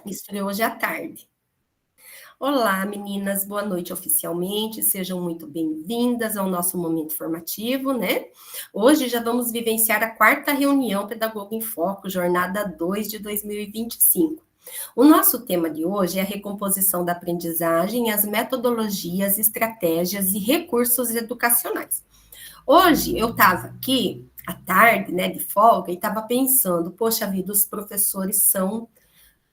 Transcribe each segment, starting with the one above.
Estreou hoje à tarde. Olá, meninas, boa noite oficialmente, sejam muito bem-vindas ao nosso momento formativo, né? Hoje já vamos vivenciar a quarta reunião Pedagogo em Foco, jornada 2 de 2025. O nosso tema de hoje é a recomposição da aprendizagem, as metodologias, estratégias e recursos educacionais. Hoje eu estava aqui à tarde, né, de folga, e estava pensando, poxa vida, os professores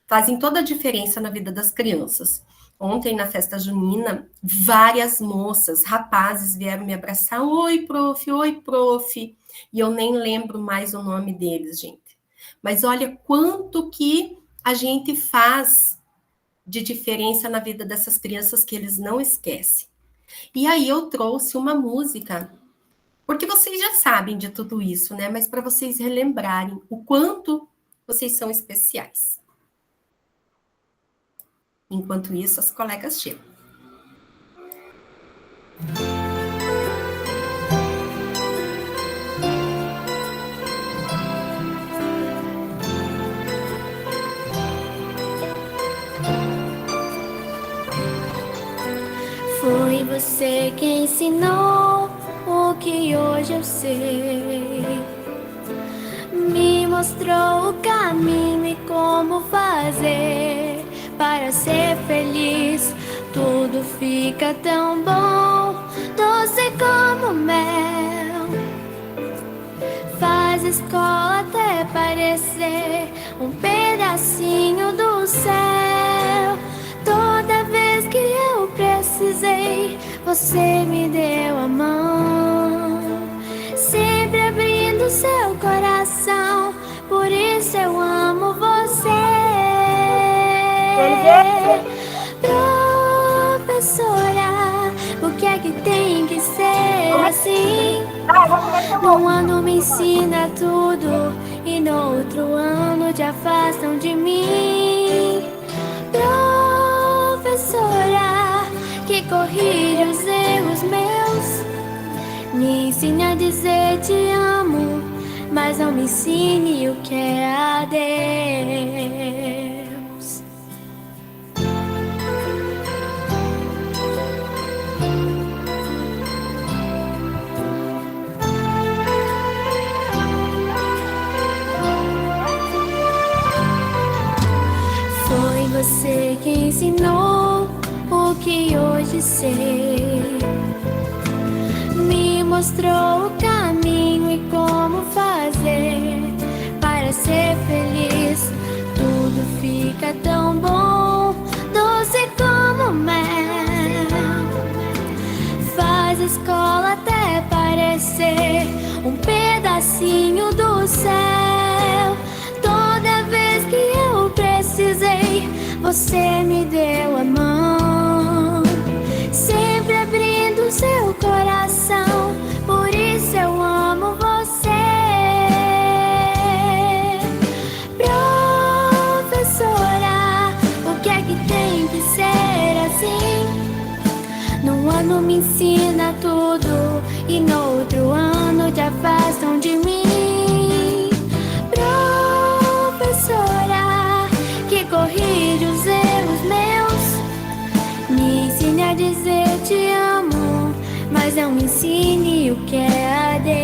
fazem toda a diferença na vida das crianças. Ontem, na festa junina, várias moças, rapazes vieram me abraçar. Oi, prof. E eu nem lembro mais o nome deles, gente. Mas olha quanto que a gente faz de diferença na vida dessas crianças que eles não esquecem. E aí eu trouxe uma música, porque vocês já sabem de tudo isso, né? Mas para vocês relembrarem o quanto vocês são especiais. Enquanto isso, as colegas chegam. Foi você quem ensinou o que hoje eu sei. Me mostrou o caminho e como fazer para ser feliz. Tudo fica tão bom, doce como mel. Faz a escola até parecer um pedacinho do céu. Toda vez que eu precisei, você me deu a mão, sempre abrindo seu coração. Por isso eu amo você, professora. O que é que tem que ser assim? Num ano me ensina tudo e no outro ano te afastam de mim. Professora, que corrige os erros meus, me ensine a dizer te amo, mas não me ensine o que é adeus. Foi você que ensinou o que hoje sei. Me mostrou o caminho e como fazer para ser feliz. Tudo fica tão bom, doce como mel. Faz a escola até parecer um pedacinho do céu. Toda vez que eu precisei, você me deu a mão, sempre abrindo seu coração. Por isso eu amo você, professora. O que é que tem que ser assim? Num ano me ensina tudo e no outro ano te afastam de mim. Professora, que corrige os erros meus, me ensine a dizer te amo, mas não me ensine o que é adeus.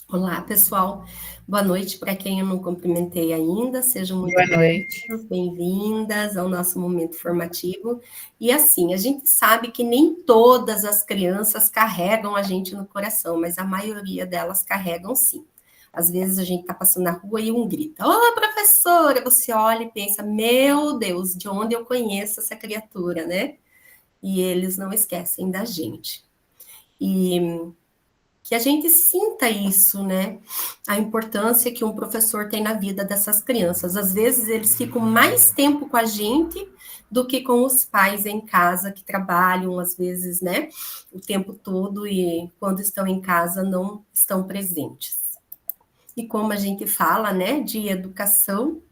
Olá, pessoal. Boa noite para quem eu não cumprimentei ainda. Sejam muito Boa noite. bem-vindas ao nosso momento formativo. E assim, a gente sabe que nem todas as crianças carregam a gente no coração, mas a maioria delas carregam sim. Às vezes a gente está passando na rua e um grita: "Ô, professora!" Você olha e pensa: "Meu Deus, de onde eu conheço essa criatura, né?" E eles não esquecem da gente. E que a gente sinta isso, né? A importância que um professor tem na vida dessas crianças. Às vezes eles ficam mais tempo com a gente do que com os pais em casa que trabalham, às vezes, né? O tempo todo e quando estão em casa não estão presentes. E como a gente fala, né, de educação,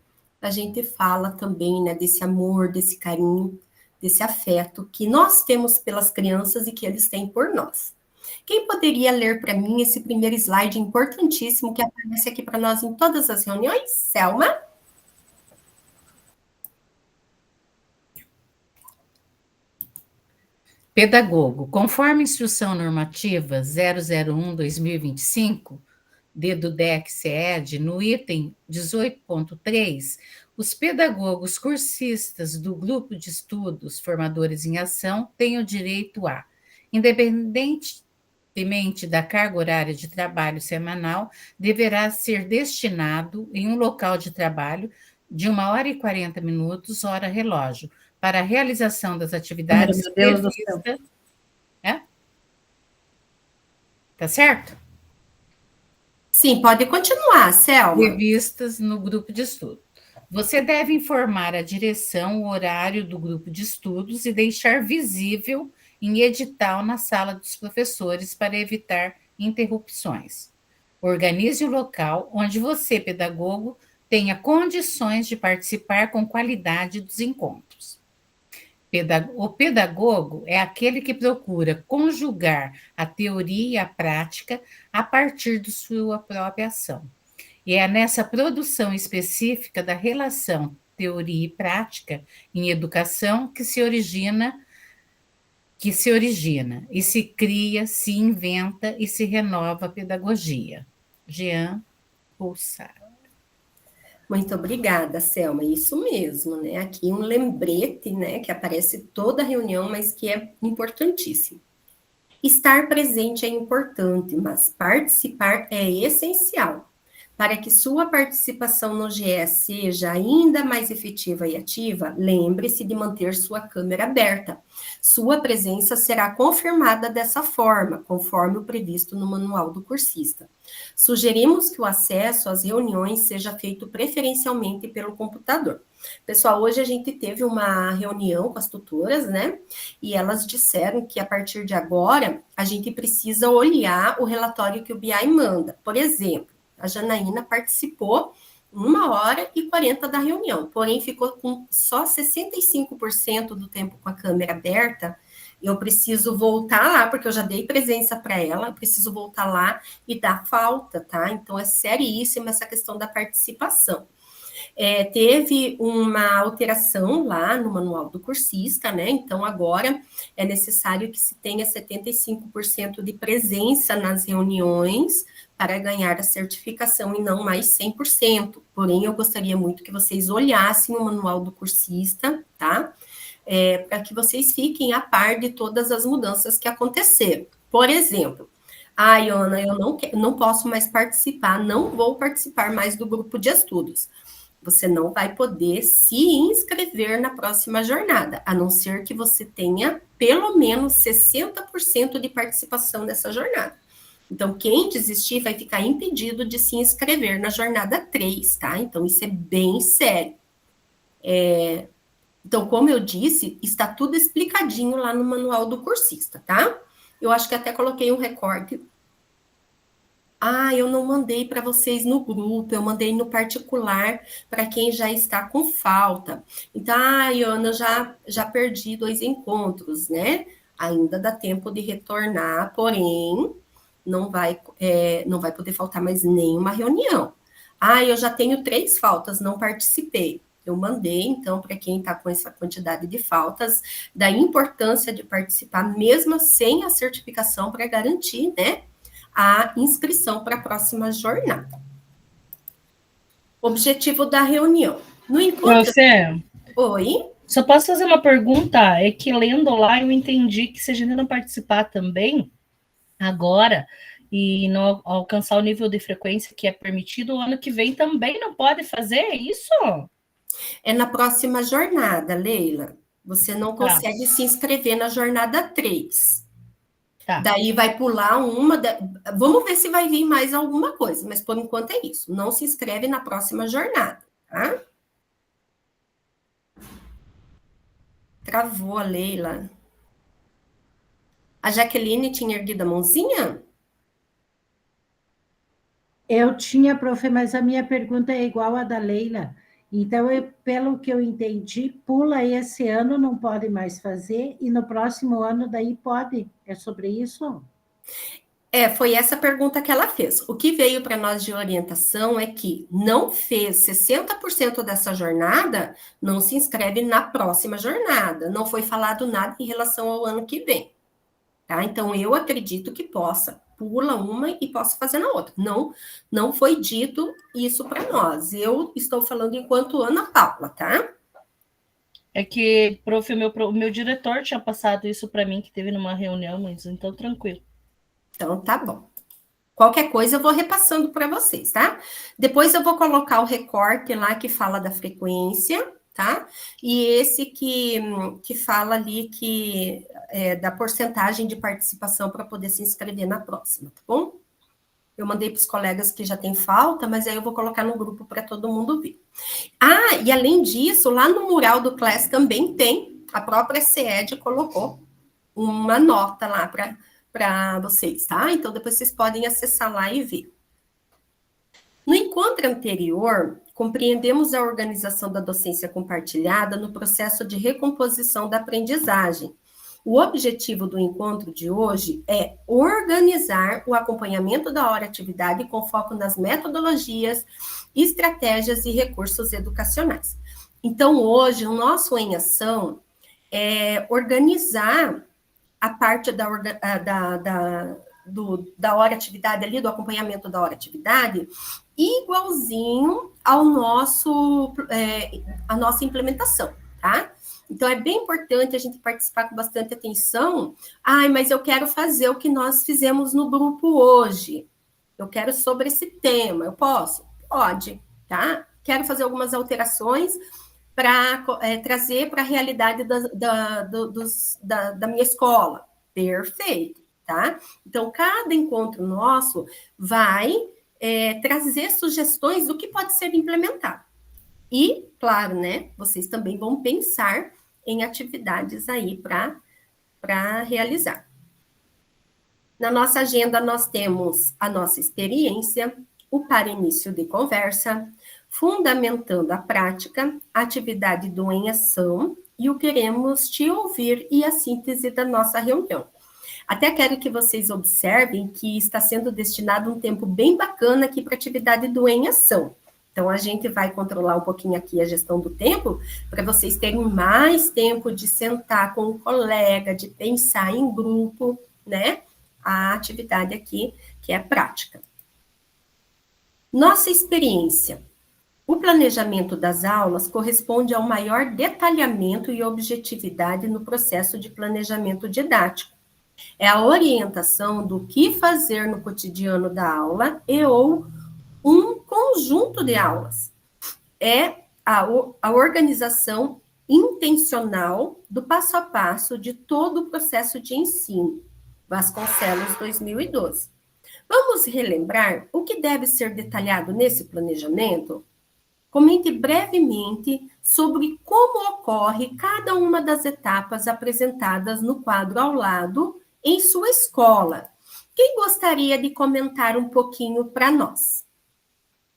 a gente fala também, né, desse amor, desse carinho, desse afeto que nós temos pelas crianças e que eles têm por nós. Quem poderia ler para mim esse primeiro slide importantíssimo que aparece aqui para nós em todas as reuniões? Selma? Pedagogo, conforme Instrução Normativa 001/2025, do DEC-CED, no item 18.3, os pedagogos cursistas do Grupo de Estudos Formadores em Ação têm o direito a, independentemente da carga horária de trabalho semanal, deverá ser destinado em um local de trabalho de 1h40, hora relógio, para a realização das atividades previstas. Tá certo? Sim, pode continuar, Selma. Previstas no grupo de estudo. Você deve informar a direção o horário do grupo de estudos e deixar visível em edital na sala dos professores para evitar interrupções. Organize o local onde você, pedagogo, tenha condições de participar com qualidade dos encontros. O pedagogo é aquele que procura conjugar a teoria e a prática a partir de sua própria ação. E é nessa produção específica da relação teoria e prática em educação que se origina, e se cria, se inventa e se renova a pedagogia. Jean Pulsar. Muito obrigada, Selma. Isso mesmo, né? Aqui um lembrete, né, que aparece toda reunião, mas que é importantíssimo. Estar presente é importante, mas participar é essencial. Para que sua participação no GE seja ainda mais efetiva e ativa, lembre-se de manter sua câmera aberta. Sua presença será confirmada dessa forma, conforme o previsto no manual do cursista. Sugerimos que o acesso às reuniões seja feito preferencialmente pelo computador. Pessoal, hoje a gente teve uma reunião com as tutoras, né? E elas disseram que a partir de agora a gente precisa olhar o relatório que o BI manda. Por exemplo, a Janaína participou 1h40 da reunião, porém ficou com só 65% do tempo com a câmera aberta. Eu preciso voltar lá, porque eu já dei presença para ela, eu preciso voltar lá e dar falta, tá? Então, é seríssima essa questão da participação. Teve uma alteração lá no manual do cursista, né? Então, agora é necessário que se tenha 75% de presença nas reuniões para ganhar a certificação e não mais 100%. Porém, eu gostaria muito que vocês olhassem o manual do cursista, tá? Para que vocês fiquem a par de todas as mudanças que aconteceram. Por exemplo, Ana, eu não posso mais participar, não vou participar mais do grupo de estudos. Você não vai poder se inscrever na próxima jornada, a não ser que você tenha pelo menos 60% de participação nessa jornada. Então, quem desistir vai ficar impedido de se inscrever na jornada 3, tá? Então, isso é bem sério. Então, como eu disse, está tudo explicadinho lá no manual do cursista, tá? Eu acho que até coloquei um recorte. Eu não mandei para vocês no grupo, eu mandei no particular para quem já está com falta. Então, Ana, eu já perdi 2 encontros, né? Ainda dá tempo de retornar, porém, não vai poder faltar mais nenhuma reunião. Eu já tenho 3 faltas, não participei. Eu mandei, então, para quem está com essa quantidade de faltas, da importância de participar, mesmo sem a certificação, para garantir, né, a inscrição para a próxima jornada. Objetivo da reunião. No encontro... Oi? Só posso fazer uma pergunta? É que lendo lá eu entendi que se a gente não participar também, agora, e não alcançar o nível de frequência que é permitido, o ano que vem também não pode fazer, é isso? É na próxima jornada, Leila. Você não consegue se inscrever na jornada 3. Tá. Daí vai pular vamos ver se vai vir mais alguma coisa, mas por enquanto é isso. Não se inscreve na próxima jornada, tá? Travou a Leila. A Jaqueline tinha erguido a mãozinha? Eu tinha, prof, mas a minha pergunta é igual à da Leila. Então, pelo que eu entendi, pula esse ano, não pode mais fazer, e no próximo ano daí pode. É sobre isso? Foi essa pergunta que ela fez. O que veio para nós de orientação é que não fez 60% dessa jornada, não se inscreve na próxima jornada. Não foi falado nada em relação ao ano que vem. Tá? Então, eu acredito que pula uma e possa fazer na outra. Não foi dito isso para nós. Eu estou falando enquanto Ana Paula, tá? É que, prof, o meu diretor tinha passado isso para mim, que teve numa reunião, mas então tranquilo. Então, tá bom. Qualquer coisa eu vou repassando para vocês, tá? Depois eu vou colocar o recorte lá que fala da frequência, tá? E esse que fala ali da porcentagem de participação para poder se inscrever na próxima, tá bom? Eu mandei para os colegas que já tem falta, mas aí eu vou colocar no grupo para todo mundo ver. Ah, e além disso, lá no mural do Class também tem, a própria CED colocou uma nota lá para vocês, tá? Então, depois vocês podem acessar lá e ver. No encontro anterior, compreendemos a organização da docência compartilhada no processo de recomposição da aprendizagem. O objetivo do encontro de hoje é organizar o acompanhamento da hora-atividade com foco nas metodologias, estratégias e recursos educacionais. Então, hoje, o nosso Em Ação é organizar a parte da hora-atividade ali, do acompanhamento da hora-atividade, igualzinho à nossa implementação, tá? Então, é bem importante a gente participar com bastante atenção. Mas eu quero fazer o que nós fizemos no grupo hoje. Eu quero sobre esse tema. Eu posso? Pode, tá? Quero fazer algumas alterações para trazer para a realidade da minha escola. Perfeito, tá? Então, cada encontro nosso vai trazer sugestões do que pode ser implementado. E, claro, né, vocês também vão pensar em atividades aí para realizar. Na nossa agenda, nós temos a nossa experiência, o para início de conversa, fundamentando a prática, atividade do Em Ação e o queremos te ouvir e a síntese da nossa reunião. Até quero que vocês observem que está sendo destinado um tempo bem bacana aqui para a atividade do Em Ação. Então, a gente vai controlar um pouquinho aqui a gestão do tempo, para vocês terem mais tempo de sentar com o colega, de pensar em grupo, né? A atividade aqui, que é prática. Nossa experiência. O planejamento das aulas corresponde ao maior detalhamento e objetividade no processo de planejamento didático. É a orientação do que fazer no cotidiano da aula ou um conjunto de aulas. É a organização intencional do passo a passo de todo o processo de ensino. Vasconcelos, 2012. Vamos relembrar o que deve ser detalhado nesse planejamento? Comente brevemente sobre como ocorre cada uma das etapas apresentadas no quadro ao lado em sua escola. Quem gostaria de comentar um pouquinho para nós?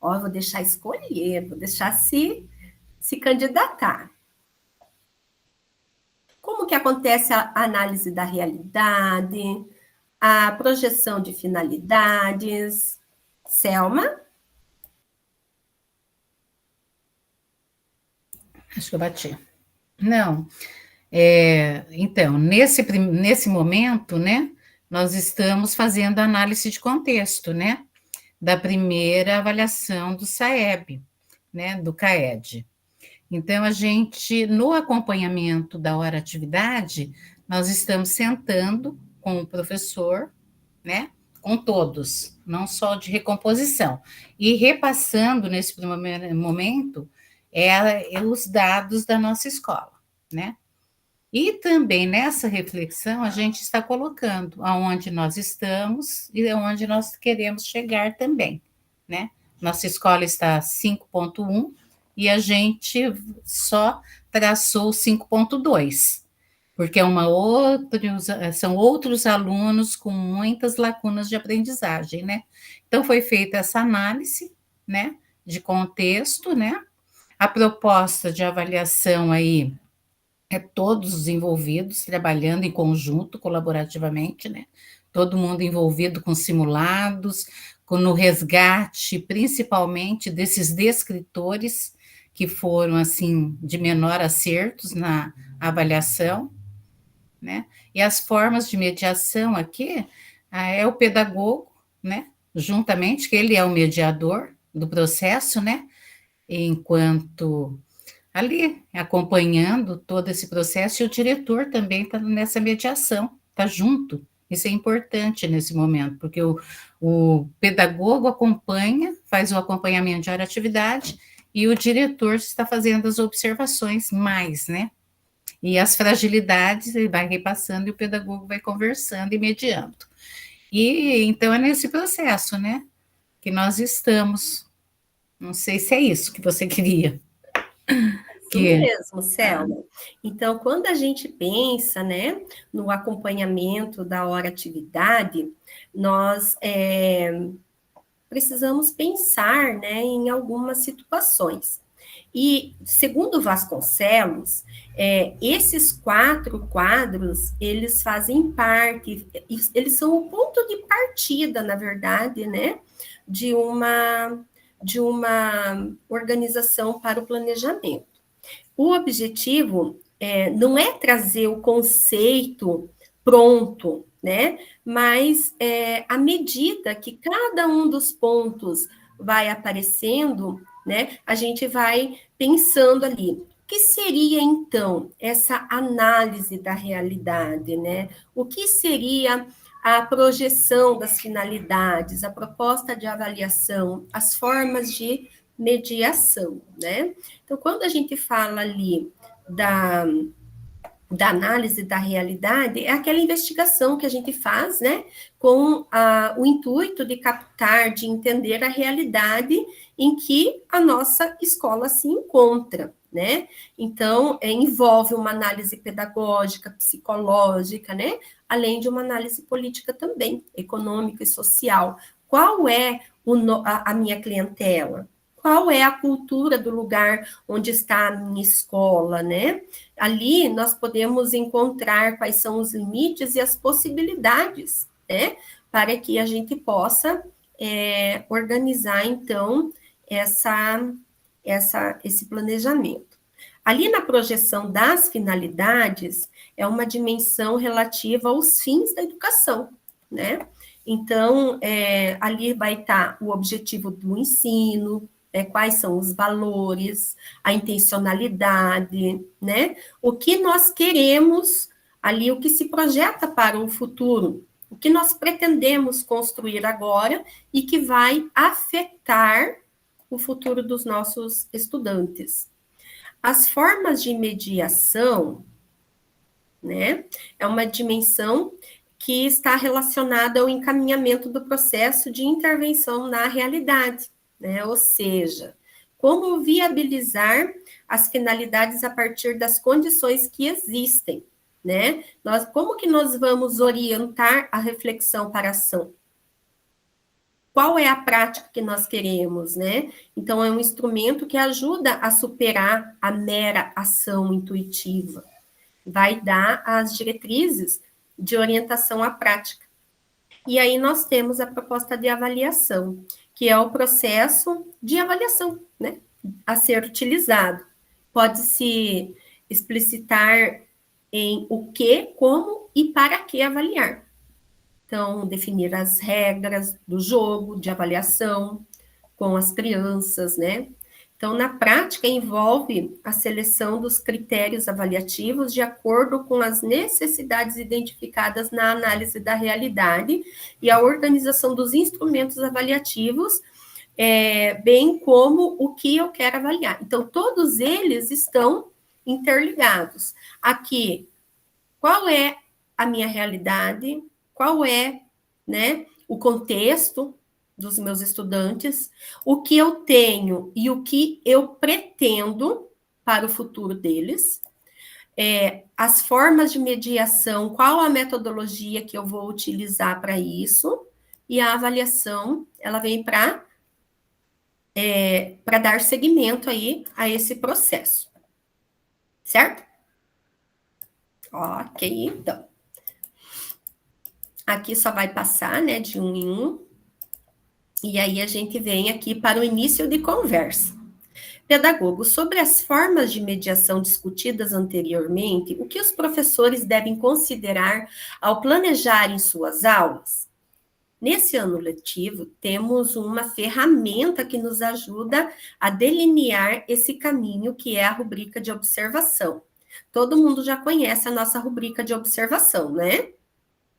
Vou deixar escolher, vou deixar se candidatar. Como que acontece a análise da realidade, a projeção de finalidades? Selma? Acho que eu bati. Não. Então, nesse momento, né, nós estamos fazendo análise de contexto, né, da primeira avaliação do SAEB, né, do CAED. Então, a gente, no acompanhamento da hora-atividade, nós estamos sentando com o professor, né, com todos, não só de recomposição, e repassando nesse primeiro momento os dados da nossa escola, né? E também nessa reflexão a gente está colocando aonde nós estamos e aonde nós queremos chegar também, né? Nossa escola está 5.1 e a gente só traçou 5.2, porque são outros alunos com muitas lacunas de aprendizagem, né? Então foi feita essa análise, né, de contexto, né? A proposta de avaliação aí é todos os envolvidos trabalhando em conjunto, colaborativamente, né? Todo mundo envolvido com simulados, no resgate, principalmente desses descritores que foram, assim, de menor acertos na avaliação, né? E as formas de mediação aqui é o pedagogo, né? Juntamente, que ele é o mediador do processo, né? Enquanto ali acompanhando todo esse processo, e o diretor também está nessa mediação, está junto. Isso é importante nesse momento, porque o pedagogo acompanha, faz o acompanhamento de área atividade, e o diretor está fazendo as observações mais, né? E as fragilidades ele vai repassando e o pedagogo vai conversando e mediando. E então é nesse processo, né, que nós estamos. Não sei se é isso que você queria. Isso mesmo, Selma. Então, quando a gente pensa, né, no acompanhamento da hora atividade, nós precisamos pensar, né, em algumas situações. E, segundo Vasconcelos, esses 4 quadros, eles fazem parte, eles são o ponto de partida, na verdade, né, de uma organização para o planejamento. O objetivo não é trazer o conceito pronto, né? Mas à medida que cada um dos pontos vai aparecendo, né? A gente vai pensando ali. O que seria, então, essa análise da realidade, né? O que seria a projeção das finalidades, a proposta de avaliação, as formas de mediação, né? Então, quando a gente fala ali da análise da realidade, é aquela investigação que a gente faz, né, com o intuito de captar, de entender a realidade em que a nossa escola se encontra, né? Então, envolve uma análise pedagógica, psicológica, né? Além de uma análise política também, econômica e social. Qual é a minha clientela? Qual é a cultura do lugar onde está a minha escola, né? Ali nós podemos encontrar quais são os limites e as possibilidades, né? Para que a gente possa organizar, então, esse planejamento. Ali na projeção das finalidades, é uma dimensão relativa aos fins da educação, né? Então, ali vai estar o objetivo do ensino, quais são os valores, a intencionalidade, né? O que nós queremos ali, o que se projeta para o futuro, o que nós pretendemos construir agora e que vai afetar o futuro dos nossos estudantes. As formas de mediação, né? É uma dimensão que está relacionada ao encaminhamento do processo de intervenção na realidade, né? Ou seja, como viabilizar as finalidades a partir das condições que existem, né? Como que nós vamos orientar a reflexão para a ação? Qual é a prática que nós queremos, né? Então, é um instrumento que ajuda a superar a mera ação intuitiva. Vai dar as diretrizes de orientação à prática. E aí nós temos a proposta de avaliação, que é o processo de avaliação, né, a ser utilizado. Pode-se explicitar em o que, como e para que avaliar. Então, definir as regras do jogo de avaliação com as crianças, né? Então, na prática, envolve a seleção dos critérios avaliativos de acordo com as necessidades identificadas na análise da realidade e a organização dos instrumentos avaliativos, bem como o que eu quero avaliar. Então, todos eles estão interligados. Aqui, qual é a minha realidade? Qual é, né, o contexto dos meus estudantes, o que eu tenho e o que eu pretendo para o futuro deles, as formas de mediação, qual a metodologia que eu vou utilizar para isso, e a avaliação, ela vem para para dar seguimento aí a esse processo. Certo? Ok, então. Aqui só vai passar, né, de 1 em 1. E aí a gente vem aqui para o início de conversa. Pedagogo, sobre as formas de mediação discutidas anteriormente, o que os professores devem considerar ao planejarem suas aulas? Nesse ano letivo, temos uma ferramenta que nos ajuda a delinear esse caminho, que é a rubrica de observação. Todo mundo já conhece a nossa rubrica de observação, né?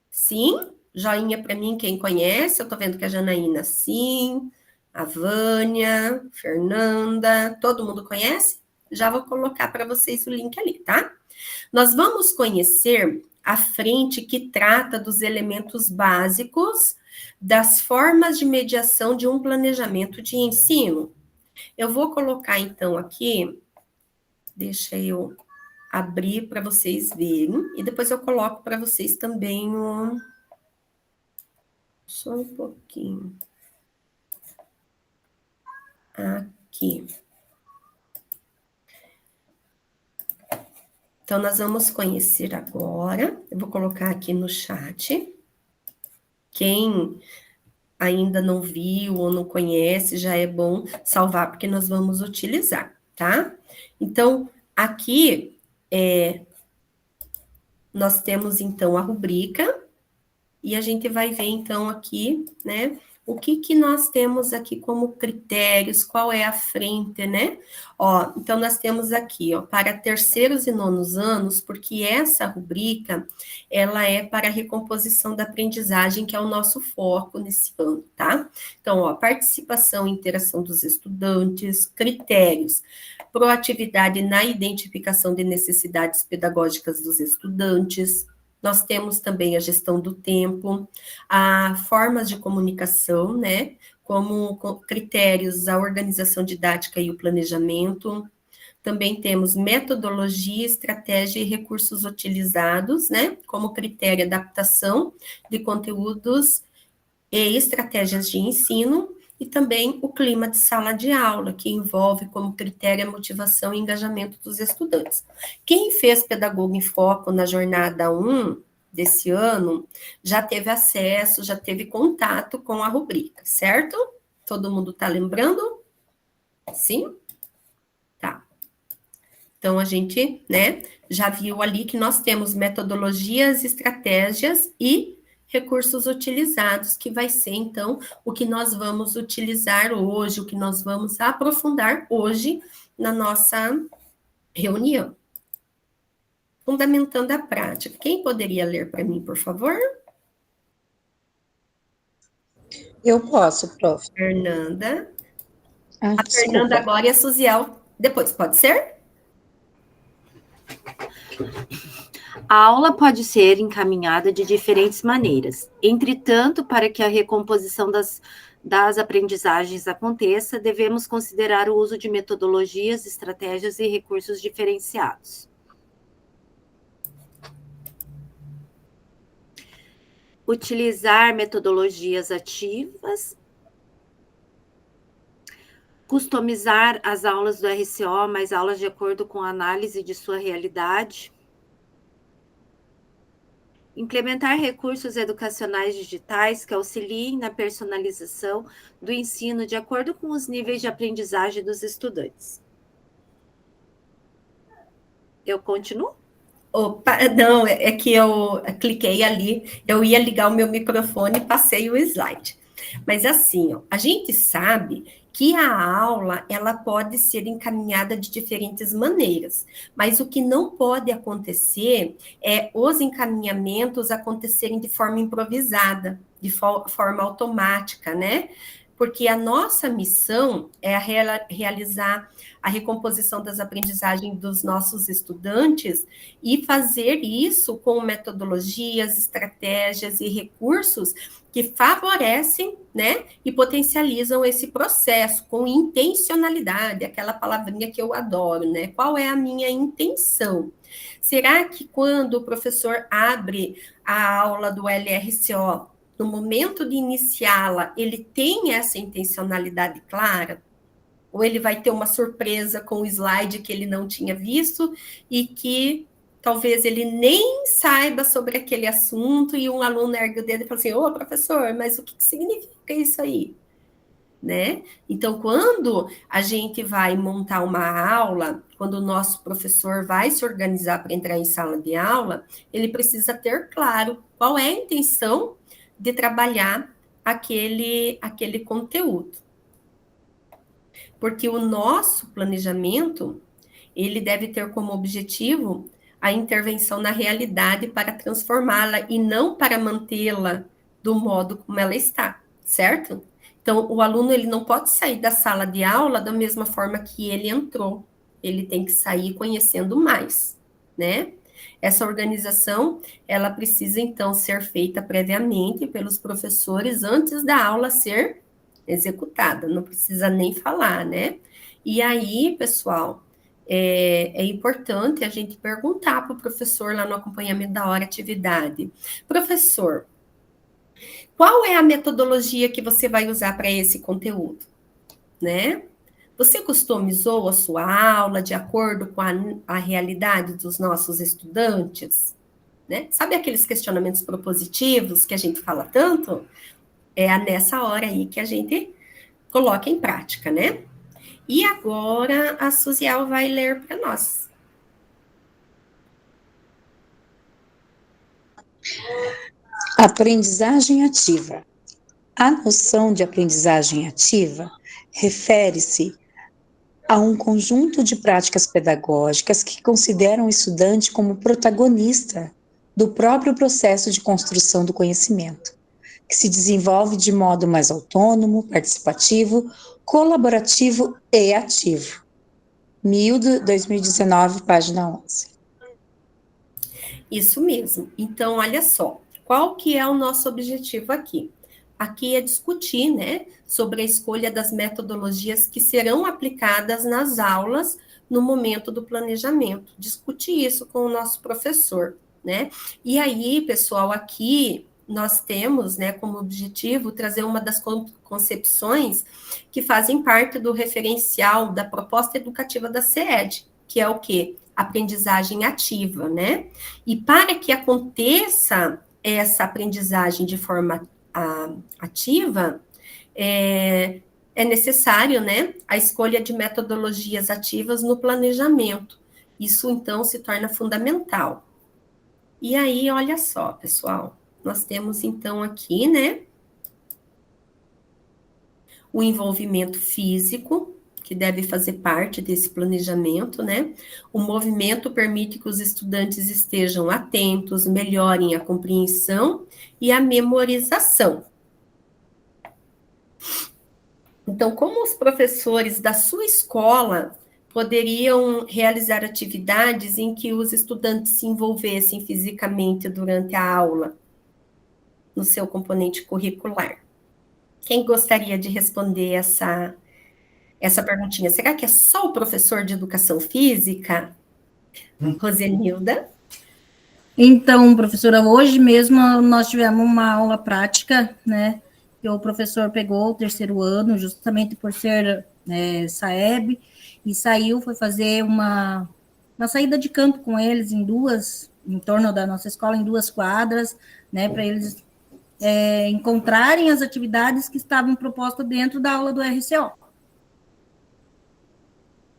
Sim? Joinha para mim, quem conhece. Eu tô vendo que a Janaína, sim. A Vânia, Fernanda, todo mundo conhece? Já vou colocar para vocês o link ali, tá? Nós vamos conhecer a frente que trata dos elementos básicos das formas de mediação de um planejamento de ensino. Eu vou colocar, então, aqui, deixa eu abrir para vocês verem, e depois eu coloco para vocês também o... Só um pouquinho. Aqui. Então, nós vamos conhecer agora, eu vou colocar aqui no chat. Quem ainda não viu ou não conhece, já é bom salvar, porque nós vamos utilizar, tá? Então, aqui, nós temos, então, a rubrica, e a gente vai ver, então, aqui, né, o que nós temos aqui como critérios, qual é a frente, né? Ó, então, nós temos aqui, ó, para terceiros e nonos anos, porque essa rubrica, ela é para a recomposição da aprendizagem, que é o nosso foco nesse ano, tá? Então, ó, participação e interação dos estudantes, critérios, proatividade na identificação de necessidades pedagógicas dos estudantes. Nós temos também a gestão do tempo, as formas de comunicação, né? Como critérios, a organização didática e o planejamento. Também temos metodologia, estratégia e recursos utilizados, né? Como critério, adaptação de conteúdos e estratégias de ensino. E também o clima de sala de aula, que envolve como critério a motivação e engajamento dos estudantes. Quem fez Pedagogo em Foco na jornada 1 desse ano, já teve acesso, já teve contato com a rubrica, certo? Todo mundo tá lembrando? Sim? Tá. Então, a gente, né, já viu ali que nós temos metodologias, estratégias e recursos utilizados, que vai ser, então, o que nós vamos utilizar hoje, o que nós vamos aprofundar hoje na nossa reunião. Fundamentando a prática. Quem poderia ler para mim, por favor? Eu posso, prof. Fernanda. Ah, a Fernanda agora e a Suziel depois, pode ser? A aula pode ser encaminhada de diferentes maneiras. Entretanto, para que a recomposição das aprendizagens aconteça, devemos considerar o uso de metodologias, estratégias e recursos diferenciados. Utilizar metodologias ativas. Customizar as aulas do RCO, mais aulas de acordo com a análise de sua realidade. Implementar recursos educacionais digitais que auxiliem na personalização do ensino de acordo com os níveis de aprendizagem dos estudantes. Eu continuo? Opa, não, é que eu cliquei ali, eu ia ligar o meu microfone e passei o slide. Mas assim, ó, a gente sabe que a aula, ela pode ser encaminhada de diferentes maneiras, mas o que não pode acontecer é os encaminhamentos acontecerem de forma improvisada, de forma automática, né? Porque a nossa missão é realizar a recomposição das aprendizagens dos nossos estudantes e fazer isso com metodologias, estratégias e recursos que favorecem, né, e potencializam esse processo com intencionalidade, aquela palavrinha que eu adoro, né? Qual é a minha intenção? Será que quando o professor abre a aula do LRCO, no momento de iniciá-la, ele tem essa intencionalidade clara? ou ele vai ter uma surpresa com o slide que ele não tinha visto e que talvez ele nem saiba sobre aquele assunto e um aluno ergue o dedo e fala assim, ô, professor, mas o que significa isso aí? Né? Então, quando a gente vai montar uma aula, quando o nosso professor vai se organizar para entrar em sala de aula, ele precisa ter claro qual é a intenção de trabalhar aquele conteúdo. Porque o nosso planejamento, ele deve ter como objetivo a intervenção na realidade para transformá-la e não para mantê-la do modo como ela está, certo? Então, o aluno ele não pode sair da sala de aula da mesma forma que ele entrou. Ele tem que sair conhecendo mais, né? Essa organização, ela precisa, então, ser feita previamente pelos professores antes da aula ser executada. Não precisa nem falar, né? E aí, pessoal, é importante a gente perguntar para o professor lá no acompanhamento da hora atividade. Professor, qual é a metodologia que você vai usar para esse conteúdo, né? Você customizou a sua aula de acordo com a realidade dos nossos estudantes, né? Sabe aqueles questionamentos propositivos que a gente fala tanto? É nessa hora aí que a gente coloca em prática, né? E agora a Suziel vai ler para nós. Aprendizagem ativa. A noção de aprendizagem ativa refere-se a um conjunto de práticas pedagógicas que consideram o estudante como protagonista do próprio processo de construção do conhecimento, que se desenvolve de modo mais autônomo, participativo, colaborativo e ativo. Mildo, 2019, página 11. Isso mesmo. Então, olha só, qual que é o nosso objetivo aqui? Aqui é discutir, né, sobre a escolha das metodologias que serão aplicadas nas aulas no momento do planejamento. Discutir isso com o nosso professor, né? E aí, pessoal, aqui nós temos, né, como objetivo trazer uma das concepções que fazem parte do referencial da proposta educativa da CED, que é o quê? Aprendizagem ativa, né? E para que aconteça essa aprendizagem de forma ativa, é necessário, né, a escolha de metodologias ativas no planejamento. Isso, então, se torna fundamental. E aí, olha só, pessoal, nós temos, então, aqui, né, o envolvimento físico, que deve fazer parte desse planejamento, né? O movimento permite que os estudantes estejam atentos, melhorem a compreensão e a memorização. Então, como os professores da sua escola poderiam realizar atividades em que os estudantes se envolvessem fisicamente durante a aula, no seu componente curricular? Quem gostaria de responder essa perguntinha? Será que é só o professor de educação física? Rosenilda? Então, professora, hoje mesmo nós tivemos uma aula prática, né, que o professor pegou o terceiro ano, justamente por ser SAEB, e saiu, foi fazer uma saída de campo com eles em torno da nossa escola, em 2 quadras, né, para eles encontrarem as atividades que estavam propostas dentro da aula do RCO.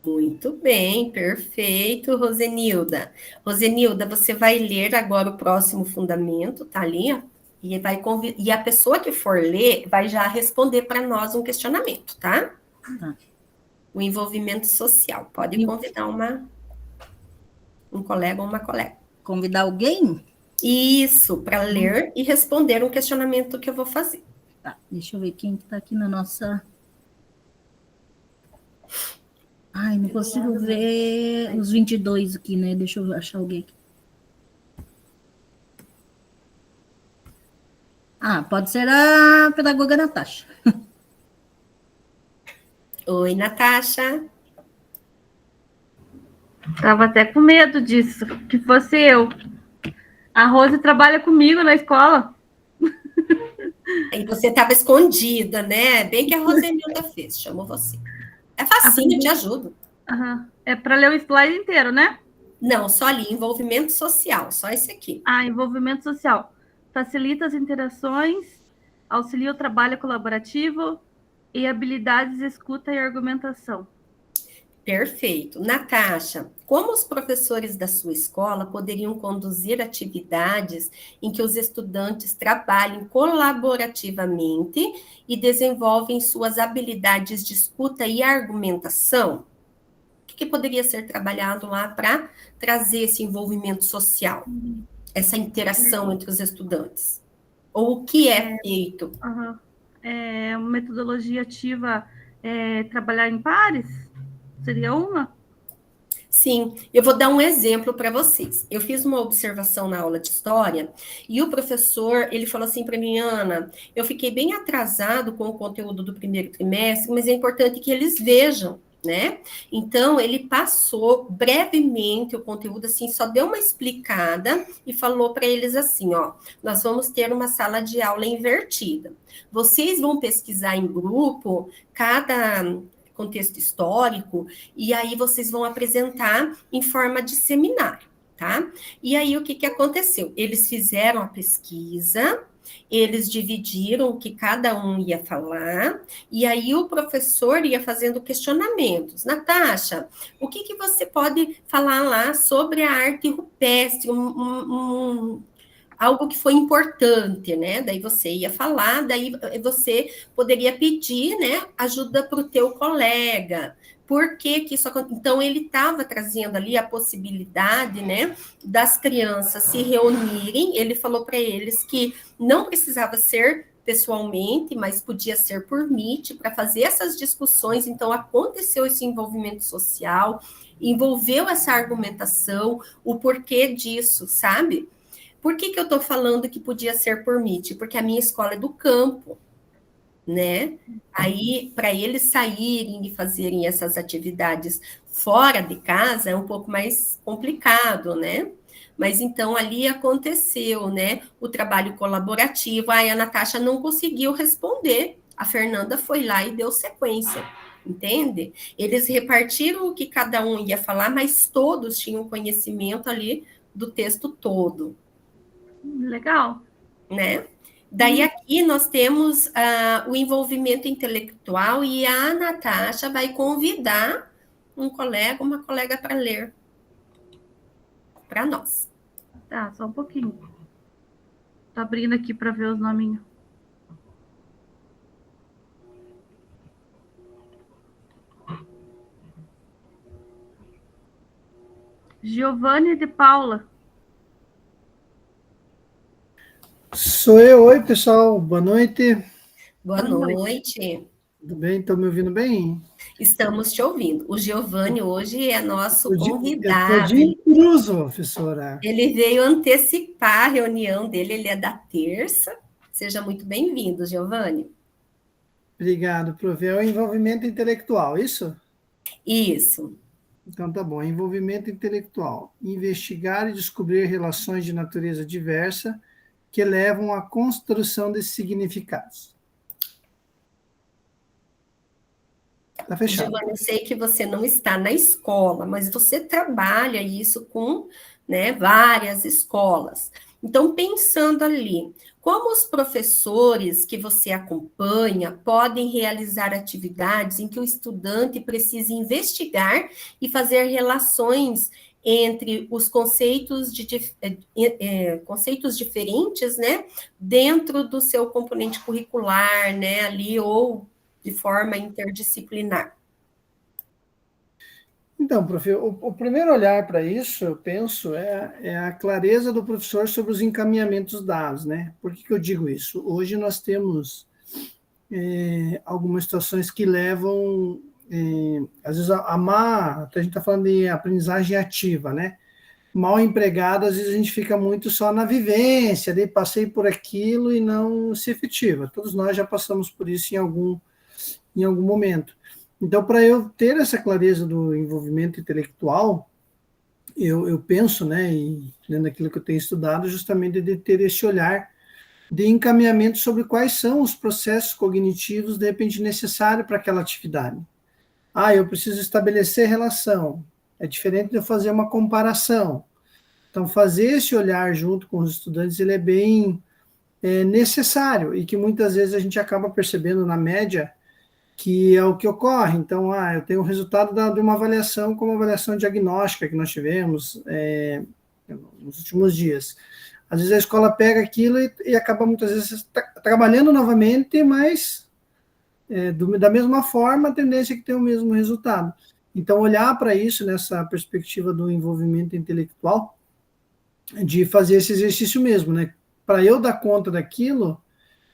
Muito bem, perfeito, Rosenilda. Rosenilda, você vai ler agora o próximo fundamento, tá ali? E a pessoa que for ler vai já responder para nós um questionamento, tá? O envolvimento social. Pode convidar um colega ou uma colega. Convidar alguém? Isso, para ler e responder um questionamento que eu vou fazer. Tá, deixa eu ver quem está aqui na nossa... Ai, não consigo ver os 22 aqui, né? Deixa eu achar alguém aqui. Pode ser a pedagoga Natasha. Oi, Natasha. Tava até com medo disso, que fosse eu. A Rose trabalha comigo na escola. Aí você estava escondida, né? Bem que a Rosenilda fez, chamou você. É facinho, te ajudo. Aham. É para ler o slide inteiro, né? Não, só ali, envolvimento social, só esse aqui. Envolvimento social. Facilita as interações, auxilia o trabalho colaborativo e habilidades de escuta e argumentação. Perfeito. Natasha, como os professores da sua escola poderiam conduzir atividades em que os estudantes trabalhem colaborativamente e desenvolvem suas habilidades de escuta e argumentação? O que poderia ser trabalhado lá para trazer esse envolvimento social, essa interação entre os estudantes? Ou o que é feito? Uma metodologia ativa, trabalhar em pares? Seria uma? Sim, eu vou dar um exemplo para vocês. Eu fiz uma observação na aula de história e o professor, ele falou assim para mim, Ana, eu fiquei bem atrasado com o conteúdo do primeiro trimestre, mas é importante que eles vejam, né? Então, ele passou brevemente o conteúdo, assim, só deu uma explicada e falou para eles assim, ó, nós vamos ter uma sala de aula invertida. Vocês vão pesquisar em grupo cada contexto histórico, e aí vocês vão apresentar em forma de seminário, tá? E aí, o que aconteceu? Eles fizeram a pesquisa, eles dividiram o que cada um ia falar, e aí o professor ia fazendo questionamentos. Natasha, o que você pode falar lá sobre a arte rupestre, algo que foi importante, né? Daí você ia falar, daí você poderia pedir, né, ajuda para o teu colega. Por que isso aconteceu? Então, ele estava trazendo ali a possibilidade, né, das crianças se reunirem. Ele falou para eles que não precisava ser pessoalmente, mas podia ser por Meet, para fazer essas discussões. Então, aconteceu esse envolvimento social, envolveu essa argumentação, o porquê disso, sabe? Por que eu estou falando que podia ser por Meet? Porque a minha escola é do campo, né? Aí, para eles saírem e fazerem essas atividades fora de casa, é um pouco mais complicado, né? Mas então ali aconteceu, né? O trabalho colaborativo. Aí a Natasha não conseguiu responder. A Fernanda foi lá e deu sequência, entende? Eles repartiram o que cada um ia falar, mas todos tinham conhecimento ali do texto todo. Legal. Né? Daí aqui nós temos o envolvimento intelectual e a Natasha vai convidar um colega, uma colega para ler para nós. Tá, só um pouquinho. Tô abrindo aqui para ver os nominhos. Giovanni de Paula. Sou eu. Oi, pessoal. Boa noite. Boa noite. Tudo bem? Estão me ouvindo bem? Estamos te ouvindo. O Giovanni hoje é nosso convidado. Eu tô de intruso, professora. Ele veio antecipar a reunião dele, ele é da terça. Seja muito bem-vindo, Giovanni. Obrigado, prof. É o envolvimento intelectual, isso? Isso. Então tá bom. Envolvimento intelectual. Investigar e descobrir relações de natureza diversa que levam à construção desses significados. Tá fechado. Giovanni, eu sei que você não está na escola, mas você trabalha isso com, né, várias escolas. Então, pensando ali, como os professores que você acompanha podem realizar atividades em que o estudante precisa investigar e fazer relações entre os conceitos, conceitos diferentes, né, dentro do seu componente curricular, né, ali, ou de forma interdisciplinar? Então, prof, o primeiro olhar para isso, eu penso, é a clareza do professor sobre os encaminhamentos dados, né? Por que eu digo isso? Hoje nós temos algumas situações que levam, às vezes, a gente está falando de aprendizagem ativa, né? Mal empregado, às vezes a gente fica muito só na vivência, daí passei por aquilo e não se efetiva. Todos nós já passamos por isso em algum momento. Então, para eu ter essa clareza do envolvimento intelectual, eu penso, né, e lendo aquilo que eu tenho estudado, justamente de ter esse olhar de encaminhamento sobre quais são os processos cognitivos, de repente, necessários para aquela atividade. eu preciso estabelecer relação. É diferente de eu fazer uma comparação. Então, fazer esse olhar junto com os estudantes, ele é bem necessário, e que muitas vezes a gente acaba percebendo na média que é o que ocorre. Então, eu tenho o resultado de uma avaliação, como a avaliação diagnóstica que nós tivemos nos últimos dias. Às vezes a escola pega aquilo e acaba muitas vezes trabalhando novamente, mas da mesma forma, a tendência é que tenha o mesmo resultado. Então, olhar para isso nessa perspectiva do envolvimento intelectual, de fazer esse exercício mesmo, né? Para eu dar conta daquilo,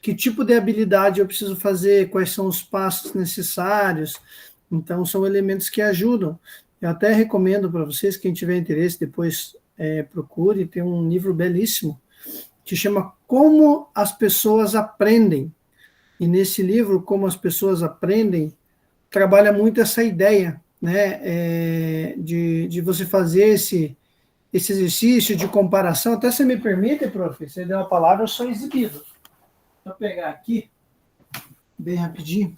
que tipo de habilidade eu preciso fazer, quais são os passos necessários. Então, são elementos que ajudam. Eu até recomendo para vocês, quem tiver interesse, depois procure, tem um livro belíssimo, que chama Como as Pessoas Aprendem. E nesse livro, Como as Pessoas Aprendem, trabalha muito essa ideia, né, de você fazer esse exercício de comparação. Até se me permite, prof, você deu a palavra, eu sou exibido. Vou pegar aqui, bem rapidinho,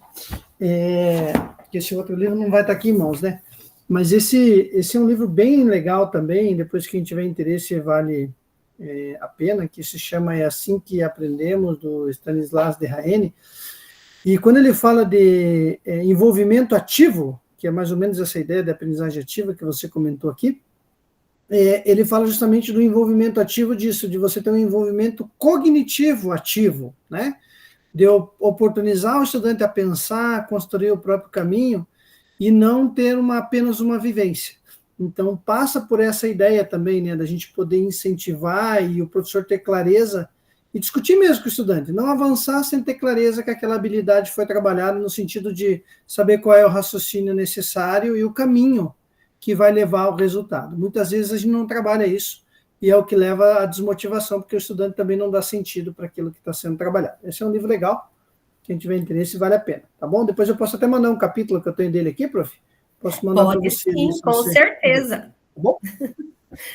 porque esse outro livro não vai estar aqui em mãos, né? Mas esse é um livro bem legal também, depois quem tiver interesse vale a pena, que se chama É Assim que Aprendemos, do Stanislas Dehaene. E quando ele fala de envolvimento ativo, que é mais ou menos essa ideia de aprendizagem ativa que você comentou aqui, ele fala justamente do envolvimento ativo disso, de você ter um envolvimento cognitivo ativo, né? De oportunizar o estudante a pensar, a construir o próprio caminho, e não ter apenas uma vivência. Então, passa por essa ideia também, né, da gente poder incentivar e o professor ter clareza e discutir mesmo com o estudante, não avançar sem ter clareza que aquela habilidade foi trabalhada no sentido de saber qual é o raciocínio necessário e o caminho que vai levar ao resultado. Muitas vezes a gente não trabalha isso, e é o que leva à desmotivação, porque o estudante também não dá sentido para aquilo que está sendo trabalhado. Esse é um livro legal, quem tiver interesse vale a pena, tá bom? Depois eu posso até mandar um capítulo que eu tenho dele aqui, prof. Posso mandar para você. Sim, com certeza. Tá bom?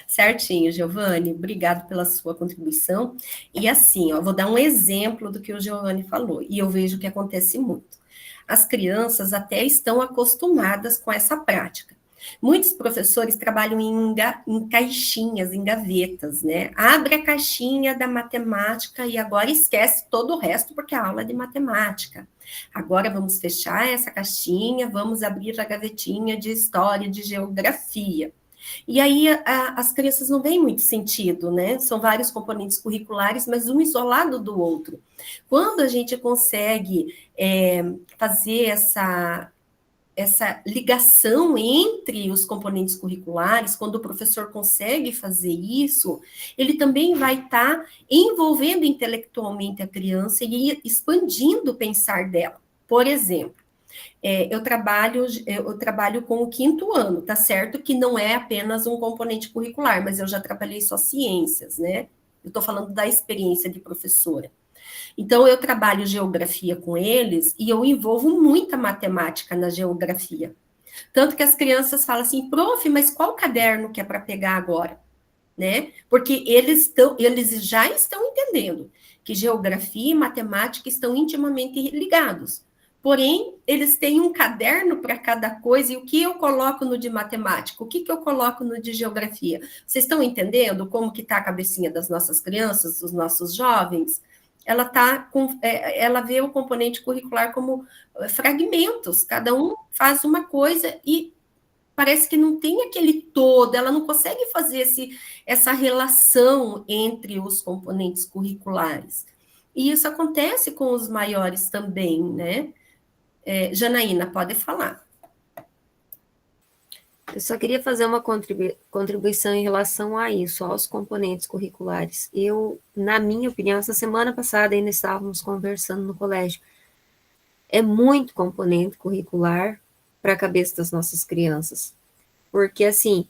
Certinho, Giovanni, obrigado pela sua contribuição. E assim, vou dar um exemplo do que o Giovanni falou, e eu vejo que acontece muito. As crianças até estão acostumadas com essa prática. Muitos professores trabalham em caixinhas, em gavetas, né? Abre a caixinha da matemática e agora esquece todo o resto, porque é aula de matemática. Agora vamos fechar essa caixinha, vamos abrir a gavetinha de história, de geografia. E aí as crianças não veem muito sentido, né? São vários componentes curriculares, mas um isolado do outro. Quando a gente consegue fazer essa ligação entre os componentes curriculares, quando o professor consegue fazer isso, ele também vai estar envolvendo intelectualmente a criança e expandindo o pensar dela. Por exemplo, eu trabalho com o 5º ano, tá certo que não é apenas um componente curricular, mas eu já trabalhei só ciências, né? Eu estou falando da experiência de professora. Então, eu trabalho geografia com eles e eu envolvo muita matemática na geografia. Tanto que as crianças falam assim, prof, mas qual caderno que é para pegar agora? Né? Porque eles já estão entendendo que geografia e matemática estão intimamente ligados. Porém, eles têm um caderno para cada coisa, e o que eu coloco no de matemática? O que eu coloco no de geografia? Vocês estão entendendo como que está a cabecinha das nossas crianças, dos nossos jovens? Ela vê o componente curricular como fragmentos, cada um faz uma coisa e parece que não tem aquele todo, ela não consegue fazer essa relação entre os componentes curriculares. E isso acontece com os maiores também, né? Janaína, pode falar. Eu só queria fazer uma contribuição em relação a isso, aos componentes curriculares. Na minha opinião, essa semana passada ainda estávamos conversando no colégio. É muito componente curricular para a cabeça das nossas crianças. Porque, assim,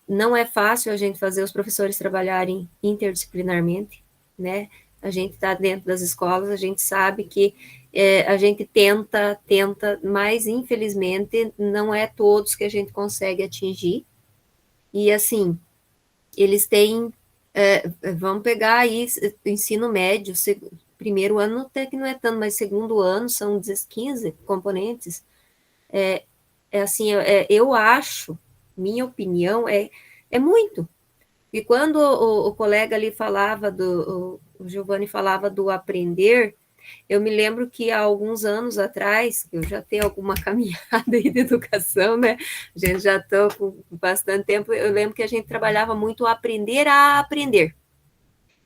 não é fácil a gente fazer os professores trabalharem interdisciplinarmente, né? A gente está dentro das escolas, a gente sabe que a gente tenta, mas infelizmente não é todos que a gente consegue atingir. E assim, eles têm, vamos pegar aí ensino médio, primeiro ano até que não é tanto, mas segundo ano são 15 componentes. assim, eu acho, minha opinião, é muito. E quando o colega ali falava o Giovanni falava do aprender, eu me lembro que há alguns anos atrás, que eu já tenho alguma caminhada aí de educação, né? A gente já está com bastante tempo, eu lembro que a gente trabalhava muito o aprender a aprender.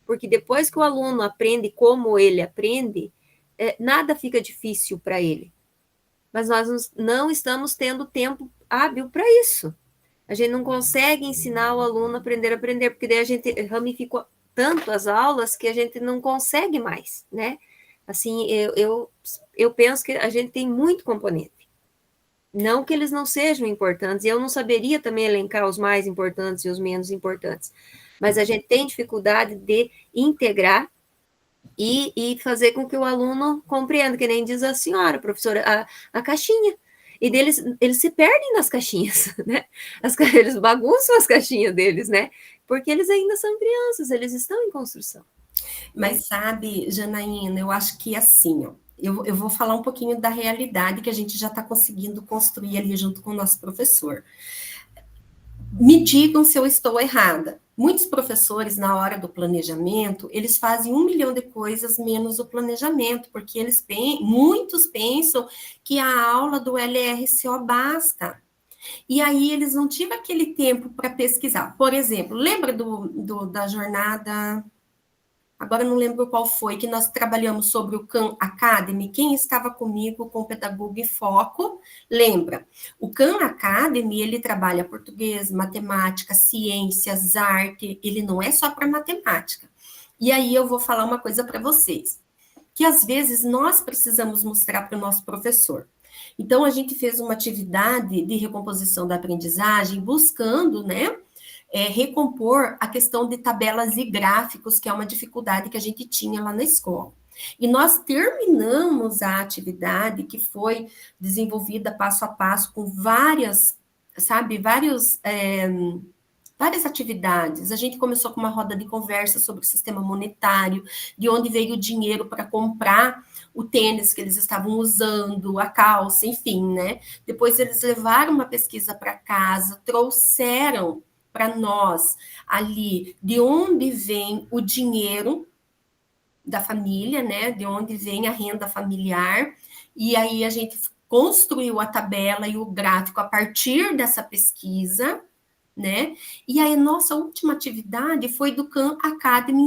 Porque depois que o aluno aprende como ele aprende, nada fica difícil para ele. Mas nós não estamos tendo tempo hábil para isso. A gente não consegue ensinar o aluno a aprender, porque daí a gente ramifica tanto as aulas que a gente não consegue mais, né? Assim, eu penso que a gente tem muito componente. Não que eles não sejam importantes, e eu não saberia também elencar os mais importantes e os menos importantes, mas a gente tem dificuldade de integrar e fazer com que o aluno compreenda, que nem diz a senhora, professora, a caixinha. E eles se perdem nas caixinhas, né? Eles bagunçam as caixinhas deles, né? Porque eles ainda são crianças, eles estão em construção. Mas sabe, Janaína, eu acho que assim, ó, eu vou falar um pouquinho da realidade que a gente já está conseguindo construir ali junto com o nosso professor. Me digam se eu estou errada. Muitos professores, na hora do planejamento, eles fazem 1 milhão de coisas menos o planejamento, porque muitos pensam que a aula do LRCO basta. E aí eles não tiveram aquele tempo para pesquisar. Por exemplo, lembra da jornada... Agora não lembro qual foi, que nós trabalhamos sobre o Khan Academy. Quem estava comigo com o Pedagogo em Foco, lembra. O Khan Academy, ele trabalha português, matemática, ciências, arte, ele não é só para matemática. E aí eu vou falar uma coisa para vocês, que às vezes nós precisamos mostrar para o nosso professor. Então, a gente fez uma atividade de recomposição da aprendizagem, buscando, né, recompor a questão de tabelas e gráficos, que é uma dificuldade que a gente tinha lá na escola. E nós terminamos a atividade que foi desenvolvida passo a passo com várias atividades. A gente começou com uma roda de conversa sobre o sistema monetário, de onde veio o dinheiro para comprar o tênis que eles estavam usando, a calça, enfim, né? Depois eles levaram uma pesquisa para casa, trouxeram para nós ali de onde vem o dinheiro da família, né? De onde vem a renda familiar, e aí a gente construiu a tabela e o gráfico a partir dessa pesquisa, né? E aí nossa última atividade foi do Khan Academy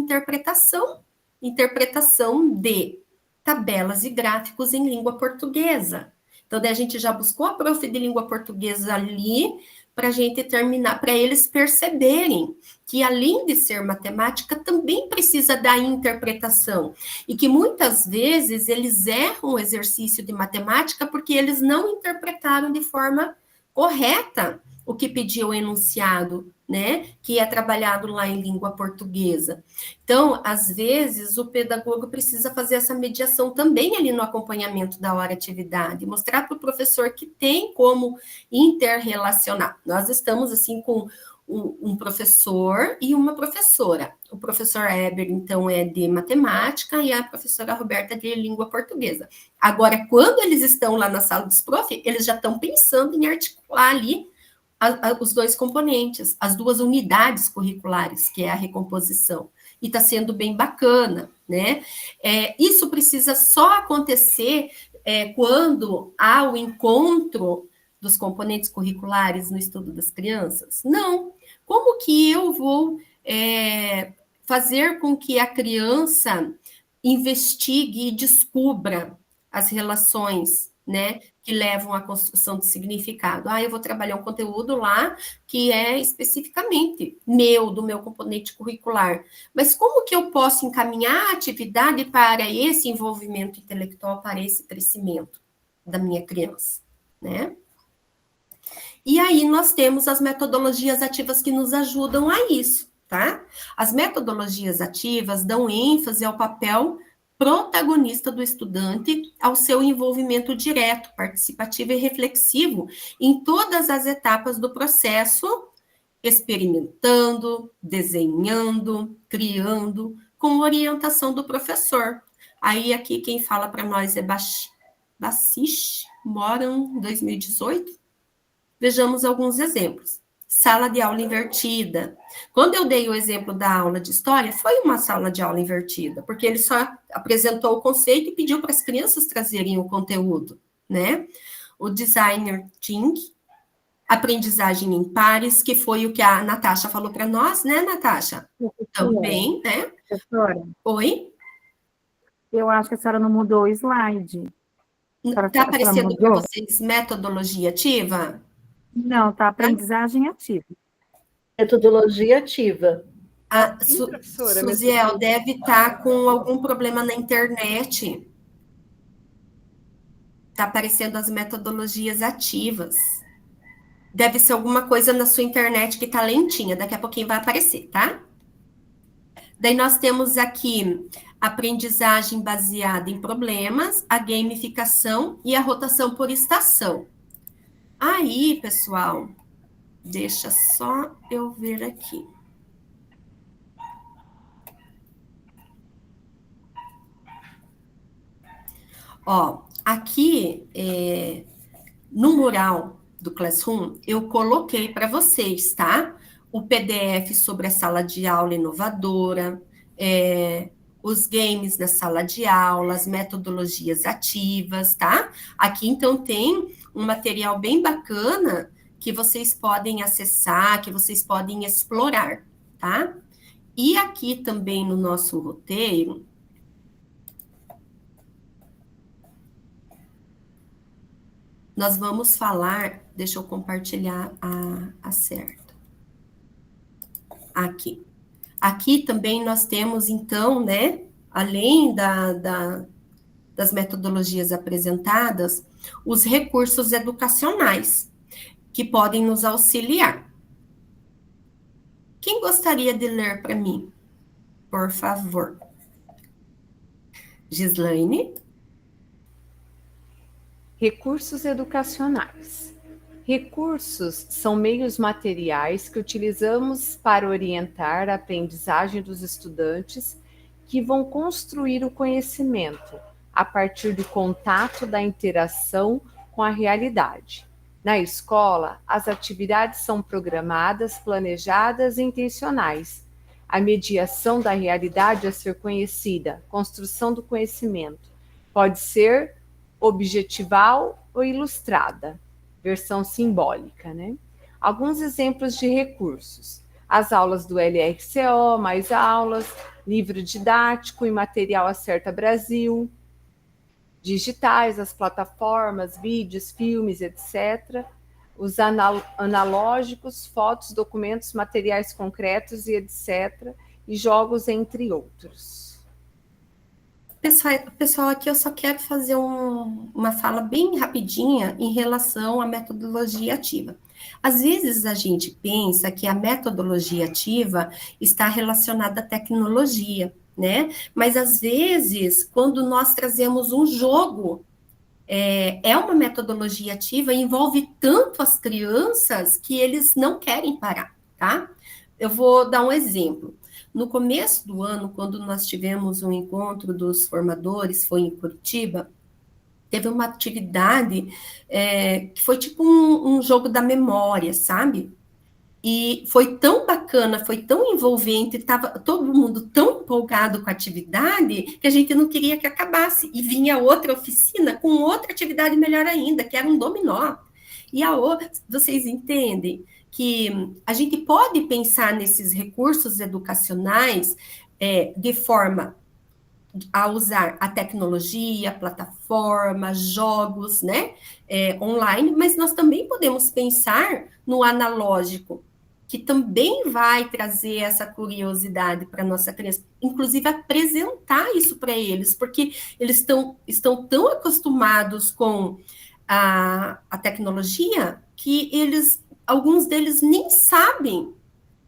interpretação de tabelas e gráficos em língua portuguesa. Então, daí a gente já buscou a prof de língua portuguesa ali, para a gente terminar, para eles perceberem que, além de ser matemática, também precisa da interpretação. E que, muitas vezes, eles erram o exercício de matemática porque eles não interpretaram de forma correta o que pediu o enunciado, né, que é trabalhado lá em língua portuguesa. Então, às vezes, o pedagogo precisa fazer essa mediação também ali no acompanhamento da hora atividade, mostrar para o professor que tem como interrelacionar. Nós estamos, assim, com um professor e uma professora. O professor Eber, então, é de matemática e a professora Roberta de língua portuguesa. Agora, quando eles estão lá na sala dos prof, eles já estão pensando em articular ali os dois componentes, as duas unidades curriculares, que é a recomposição. E está sendo bem bacana, né? Isso precisa só acontecer quando há o encontro dos componentes curriculares no estudo das crianças? Não. Como que eu vou fazer com que a criança investigue e descubra as relações, né, que levam à construção de significado? Eu vou trabalhar um conteúdo lá que é especificamente do meu componente curricular. Mas como que eu posso encaminhar a atividade para esse envolvimento intelectual, para esse crescimento da minha criança, né? E aí nós temos as metodologias ativas que nos ajudam a isso, tá? As metodologias ativas dão ênfase ao papel protagonista do estudante, ao seu envolvimento direto, participativo e reflexivo em todas as etapas do processo, experimentando, desenhando, criando, com orientação do professor. Aí aqui quem fala para nós é Bacish, Moram, 2018. Vejamos alguns exemplos. Sala de aula invertida. Quando eu dei o exemplo da aula de história, foi uma sala de aula invertida, porque ele só apresentou o conceito e pediu para as crianças trazerem o conteúdo, né? O designer thinking, aprendizagem em pares, que foi o que a Natasha falou para nós, né, Natasha? Também, né? Professora, Oi? eu acho que a senhora não mudou o slide. Está aparecendo para vocês metodologia ativa? Não, está aprendizagem ativa. Metodologia ativa. Suziel, deve estar com algum problema na internet. Está aparecendo as metodologias ativas. Deve ser alguma coisa na sua internet que está lentinha. Daqui a pouquinho vai aparecer, tá? Daí nós temos aqui aprendizagem baseada em problemas, a gamificação e a rotação por estação. Aí, pessoal, deixa só eu ver aqui. Ó, aqui no mural do Classroom, eu coloquei para vocês, tá? O PDF sobre a sala de aula inovadora, os games da sala de aula, as metodologias ativas, tá? Aqui, então, tem um material bem bacana que vocês podem acessar, que vocês podem explorar, tá? E aqui também no nosso roteiro, nós vamos falar, deixa eu compartilhar a certa. Aqui. Aqui também nós temos, então, né, além das metodologias apresentadas, os recursos educacionais, que podem nos auxiliar. Quem gostaria de ler para mim? Por favor. Gislaine? Recursos educacionais. Recursos são meios materiais que utilizamos para orientar a aprendizagem dos estudantes que vão construir o conhecimento a partir do contato da interação com a realidade. Na escola, as atividades são programadas, planejadas e intencionais. A mediação da realidade a ser conhecida, construção do conhecimento, pode ser objetival ou ilustrada, versão simbólica, né? Alguns exemplos de recursos: as aulas do LRCO, mais aulas, livro didático e material Acerta Brasil, digitais, as plataformas, vídeos, filmes, etc. Os analógicos, fotos, documentos, materiais concretos e etc. E jogos, entre outros. Pessoal, aqui eu só quero fazer uma fala bem rapidinha em relação à metodologia ativa. Às vezes a gente pensa que a metodologia ativa está relacionada à tecnologia, né? Mas às vezes, quando nós trazemos um jogo, é uma metodologia ativa e envolve tanto as crianças que eles não querem parar, tá? Eu vou dar um exemplo. No começo do ano, quando nós tivemos um encontro dos formadores, foi em Curitiba, teve uma atividade que foi tipo um jogo da memória, sabe? E foi tão bacana, foi tão envolvente, estava todo mundo tão empolgado com a atividade, que a gente não queria que acabasse. E vinha outra oficina com outra atividade melhor ainda, que era um dominó. E a outra, vocês entendem que a gente pode pensar nesses recursos educacionais de forma a usar a tecnologia, a plataforma, jogos, né, online, mas nós também podemos pensar no analógico, que também vai trazer essa curiosidade para a nossa criança, inclusive apresentar isso para eles, porque eles estão tão acostumados com a tecnologia que alguns deles nem sabem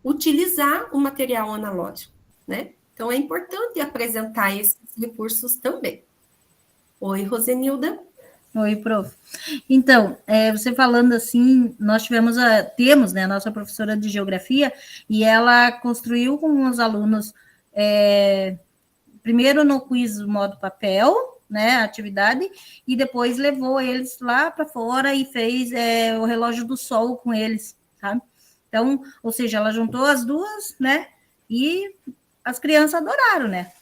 utilizar o material analógico, né? Então, é importante apresentar esses recursos também. Oi, Rosenilda. Oi, prof. Então, você falando assim, nós temos, né, a nossa professora de geografia, e ela construiu com os alunos, primeiro no quiz modo papel, né, a atividade, e depois levou eles lá para fora e fez o relógio do sol com eles, sabe? Então, ou seja, ela juntou as duas, né, e as crianças adoraram, né?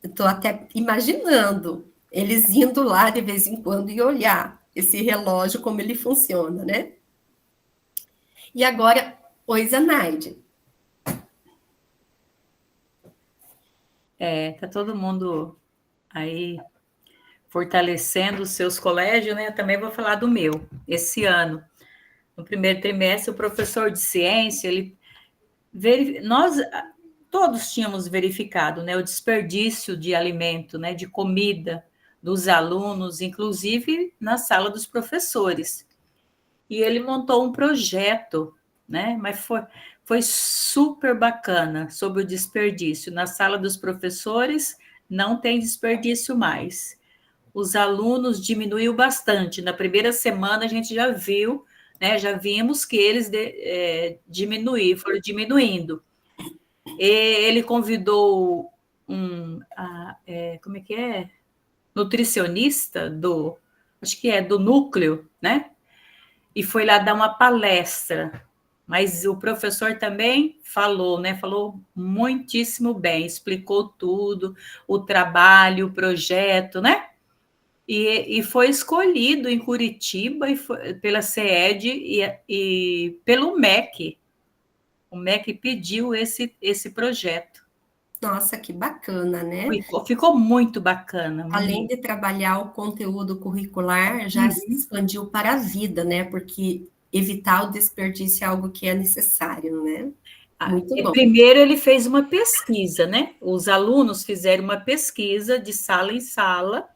Estou até imaginando eles indo lá de vez em quando e olhar esse relógio, como ele funciona, né? E agora, oi, Zanaide. Tá todo mundo aí fortalecendo os seus colégios, né? Eu também vou falar do meu. Esse ano, no primeiro trimestre, o professor de ciência, nós todos tínhamos verificado, né, o desperdício de alimento, né, de comida dos alunos, inclusive na sala dos professores. E ele montou um projeto, né, mas foi super bacana sobre o desperdício. Na sala dos professores não tem desperdício mais. Os alunos diminuiu bastante. Na primeira semana a gente já viu, né, já vimos que eles foram diminuindo. Ele convidou como é que é? Nutricionista acho que é do núcleo, né? E foi lá dar uma palestra. Mas o professor também falou, né? Falou muitíssimo bem, explicou tudo, o trabalho, o projeto, né? E foi escolhido em Curitiba pela CED e pelo MEC. O MEC pediu esse projeto. Nossa, que bacana, né? Ficou muito bacana. Além de trabalhar o conteúdo curricular, já se expandiu para a vida, né? Porque evitar o desperdício é algo que é necessário, né? Muito bom. Primeiro, ele fez uma pesquisa, né? Os alunos fizeram uma pesquisa de sala em sala,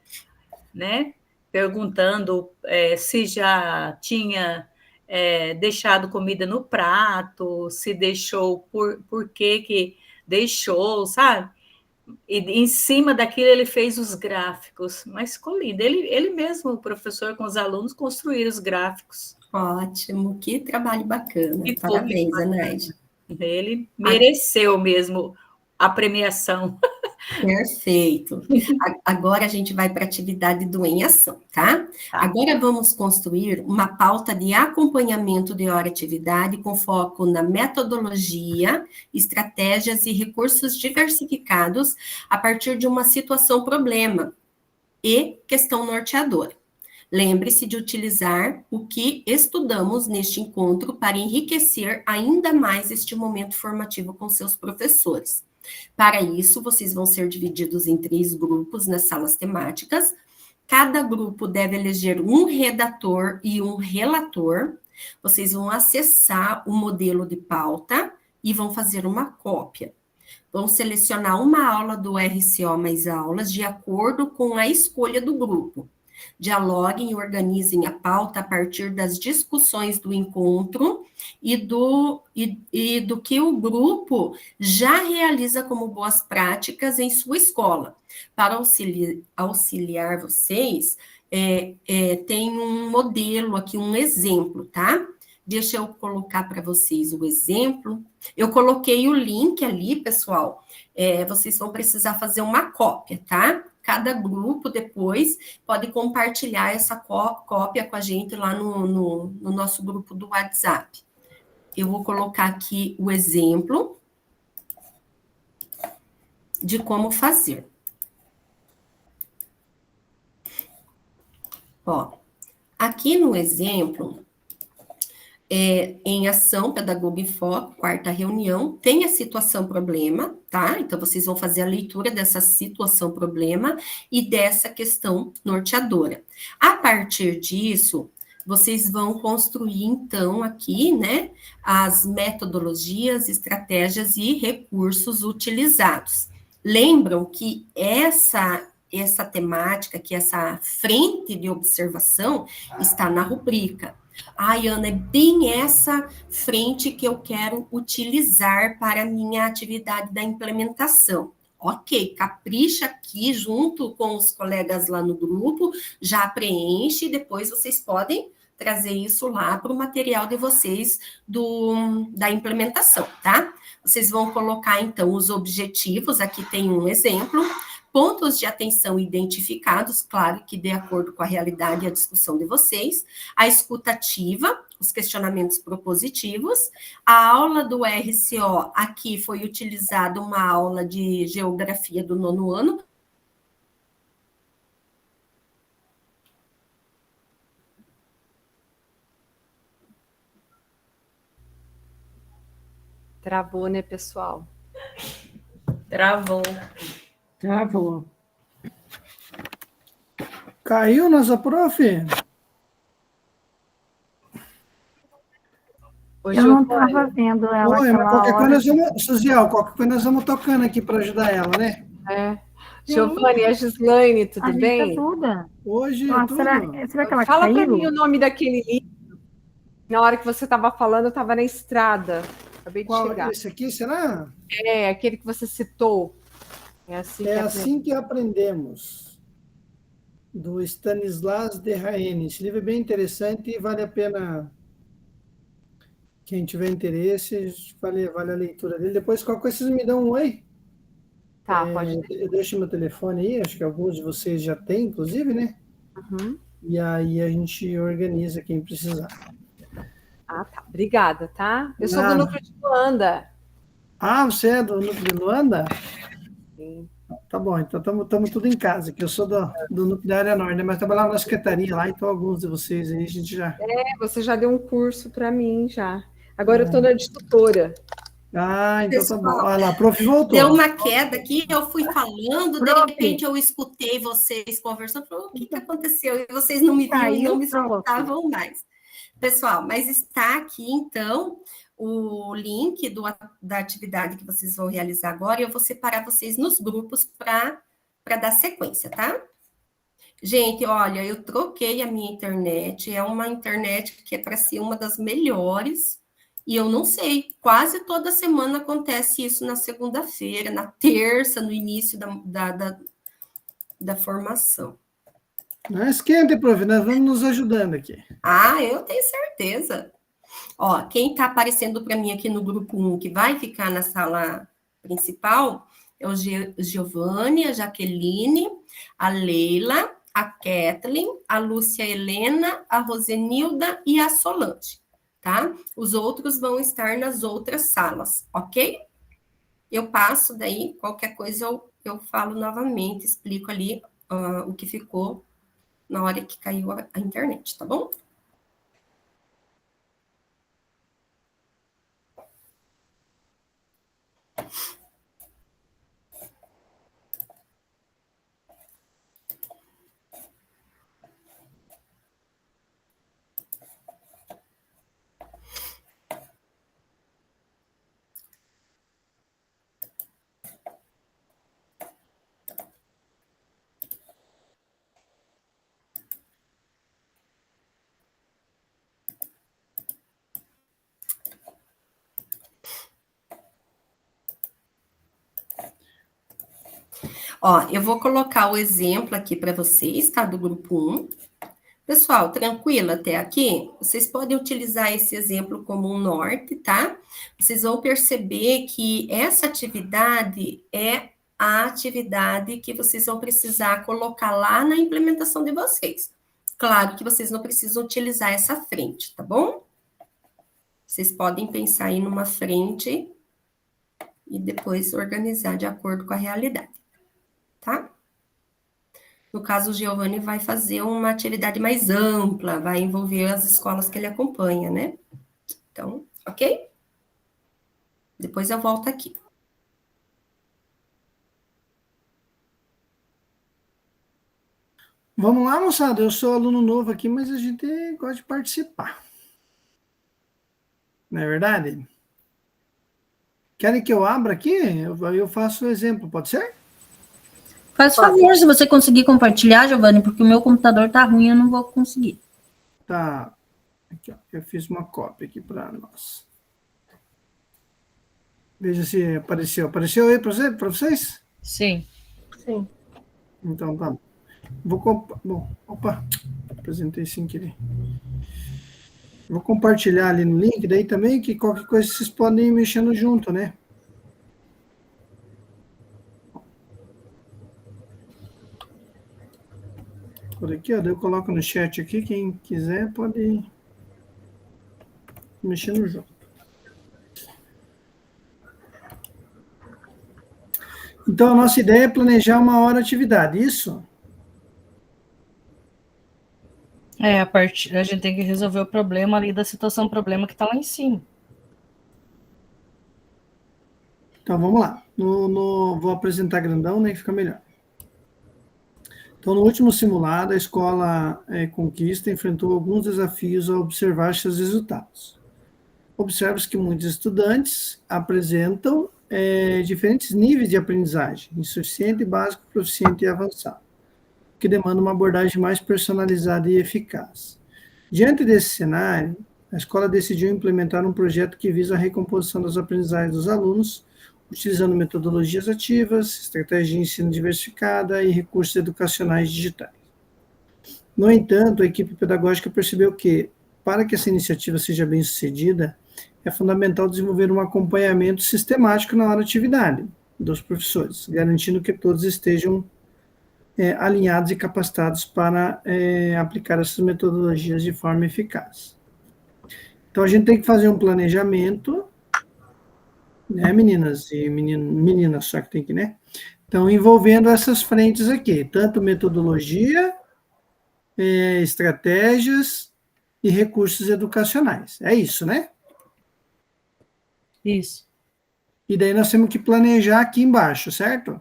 né? Perguntando se já tinha deixado comida no prato, se deixou, por que deixou, sabe? E em cima daquilo ele fez os gráficos, mas ficou lindo. Ele mesmo, o professor, com os alunos, construíram os gráficos. Ótimo, que trabalho bacana. Parabéns, Anaide. Ele mereceu mesmo a premiação. Perfeito. Agora a gente vai para a atividade do Em Ação, tá? Agora vamos construir uma pauta de acompanhamento de hora-atividade com foco na metodologia, estratégias e recursos diversificados a partir de uma situação-problema e questão norteadora. Lembre-se de utilizar o que estudamos neste encontro para enriquecer ainda mais este momento formativo com seus professores. Para isso, vocês vão ser divididos em 3 grupos nas salas temáticas. Cada grupo deve eleger um redator e um relator. Vocês vão acessar o modelo de pauta e vão fazer uma cópia. Vão selecionar uma aula do RCO mais aulas de acordo com a escolha do grupo. Dialoguem e organizem a pauta a partir das discussões do encontro e do que o grupo já realiza como boas práticas em sua escola. Para auxiliar vocês, tem um modelo aqui, um exemplo, tá? Deixa eu colocar para vocês o exemplo. Eu coloquei o link ali, pessoal. Vocês vão precisar fazer uma cópia, tá? Cada grupo depois pode compartilhar essa cópia com a gente lá no nosso grupo do WhatsApp. Eu vou colocar aqui o exemplo de como fazer. Ó, aqui no exemplo, em ação, Pedagogo em Foco, 4ª reunião, tem a situação-problema, tá? Então, vocês vão fazer a leitura dessa situação-problema e dessa questão norteadora. A partir disso, vocês vão construir, então, aqui, né, as metodologias, estratégias e recursos utilizados. Lembram que essa temática, que essa frente de observação está na rubrica. Ai, Ana, é bem essa frente que eu quero utilizar para a minha atividade da implementação. Ok, capricha aqui junto com os colegas lá no grupo, já preenche, depois vocês podem trazer isso lá para o material de vocês da implementação, tá? Vocês vão colocar, então, os objetivos, aqui tem um exemplo, pontos de atenção identificados, claro que de acordo com a realidade e a discussão de vocês, a escuta ativa, os questionamentos propositivos, a aula do RCO, aqui foi utilizada uma aula de geografia do 9º ano. Travou, né, pessoal? Travou. Travou. Caiu nossa prof? Eu não estava vendo ela. Oi, mas qualquer coisa nós hora. vamos, Suziel, qualquer coisa nós vamos tocando aqui para ajudar ela, né? É. Giovanni, a Gislaine, tudo A gente bem? ajuda. Hoje Nossa, tudo. será que ela Fala para caiu? mim o nome daquele livro. Na hora que você estava falando, eu estava na estrada. Acabei de Qual, chegar. esse aqui, será? É, aquele que você citou. É assim É que assim que aprendemos. Do Stanislas Dehaene. Esse livro é bem interessante e vale a pena. Quem tiver interesse, vale a leitura dele. Depois, qualquer coisa, vocês me dão um oi. Tá, pode Eu deixo meu telefone aí, acho que alguns de vocês já têm, inclusive, né? Uhum. E aí a gente organiza quem precisar. Ah, tá. Obrigada, tá? Eu sou do Nada. núcleo de Luanda. Ah, você é do núcleo de Luanda? Sim. Tá bom, então estamos tudo em casa, que eu sou do núcleo da área norte, né? Mas trabalhava na secretaria lá, então alguns de vocês aí a gente já... É, você já deu um curso para mim, já. Agora eu estou na de tutora. Ah, então tá bom. Pessoal, Olha lá, prof voltou. deu uma queda aqui, eu fui falando, de Prof. repente eu escutei vocês conversando, falei, o que aconteceu? E vocês não me viam e Caiu, não me prof. escutavam mais. Pessoal, mas está aqui, então, o link da atividade que vocês vão realizar agora, e eu vou separar vocês nos grupos para dar sequência, tá? Gente, olha, eu troquei a minha internet, é uma internet que é para ser uma das melhores, e eu não sei, quase toda semana acontece isso na segunda-feira, na terça, no início da formação. Não esquenta, prof, nós vamos nos ajudando aqui. Ah, eu tenho certeza. Ó, quem está aparecendo para mim aqui no grupo 1, que vai ficar na sala principal, é o Giovanni, a Jaqueline, a Leila, a Kathleen, a Lúcia Helena, a Rosenilda e a Solange, tá? Os outros vão estar nas outras salas, ok? Eu passo daí, qualquer coisa eu falo novamente, explico ali o que ficou na hora que caiu a internet, tá bom? Ó, eu vou colocar o exemplo aqui para vocês, tá? Do grupo 1. Pessoal, tranquilo até aqui? Vocês podem utilizar esse exemplo como um norte, tá? Vocês vão perceber que essa atividade é a atividade que vocês vão precisar colocar lá na implementação de vocês. Claro que vocês não precisam utilizar essa frente, tá bom? Vocês podem pensar aí numa frente e depois organizar de acordo com a realidade, tá? No caso, o Giovanni vai fazer uma atividade mais ampla, vai envolver as escolas que ele acompanha, né? Então, ok? Depois eu volto aqui. Vamos lá, moçada. Eu sou aluno novo aqui, mas a gente gosta de participar. Não é verdade? Querem que eu abra aqui? Eu faço o exemplo, pode ser? Faz favor, se você conseguir compartilhar, Giovanni, porque o meu computador tá ruim, eu não vou conseguir. Tá. Aqui, ó. Eu fiz uma cópia aqui para nós. Veja se apareceu. Apareceu aí para vocês? Sim. Sim. Então, tá. Bom, opa, apresentei sem querer. Vou compartilhar ali no link, daí também que qualquer coisa vocês podem ir mexendo junto, né? Por aqui, ó, daí eu coloco no chat aqui, quem quiser pode ir mexendo junto. Então, a nossa ideia é planejar uma hora de atividade, isso? A gente tem que resolver o problema ali da situação, problema que está lá em cima. Então, vamos lá. Vou apresentar grandão, né, que fica melhor. Então, no último simulado, a escola Conquista enfrentou alguns desafios ao observar seus resultados. Observa-se que muitos estudantes apresentam diferentes níveis de aprendizagem, insuficiente, básico, proficiente e avançado, que demanda uma abordagem mais personalizada e eficaz. Diante desse cenário, a escola decidiu implementar um projeto que visa a recomposição das aprendizagens dos alunos, utilizando metodologias ativas, estratégias de ensino diversificada e recursos educacionais digitais. No entanto, a equipe pedagógica percebeu que, para que essa iniciativa seja bem-sucedida, é fundamental desenvolver um acompanhamento sistemático na hora de atividade dos professores, garantindo que todos estejam alinhados e capacitados para aplicar essas metodologias de forma eficaz. Então, a gente tem que fazer um planejamento, né, meninas e meninas, só que tem que, né? Então, envolvendo essas frentes aqui, tanto metodologia, estratégias e recursos educacionais. É isso, né? Isso. E daí nós temos que planejar aqui embaixo, certo?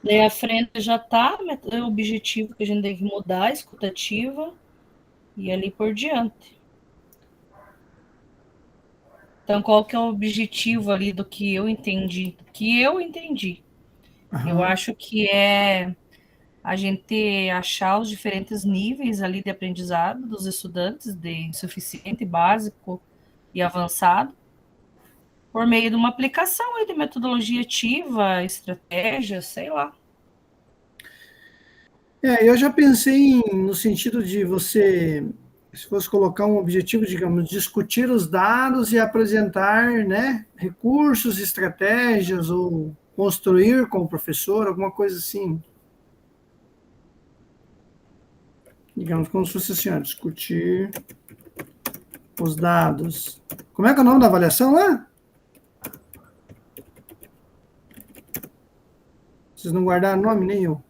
Daí a frente já está o objetivo que a gente deve mudar, a escutativa, e ali por diante. Então, qual que é o objetivo ali do que eu entendi? Eu acho que é a gente achar os diferentes níveis ali de aprendizado dos estudantes, de insuficiente, básico e avançado, por meio de uma aplicação aí de metodologia ativa, estratégia, sei lá. Eu já pensei no sentido de você, se fosse colocar um objetivo, digamos, discutir os dados e apresentar, né, recursos, estratégias, ou construir com o professor, alguma coisa assim. Digamos, como se fosse assim, ó, discutir os dados. Como é que é o nome da avaliação lá? Vocês não guardaram o nome, nem eu.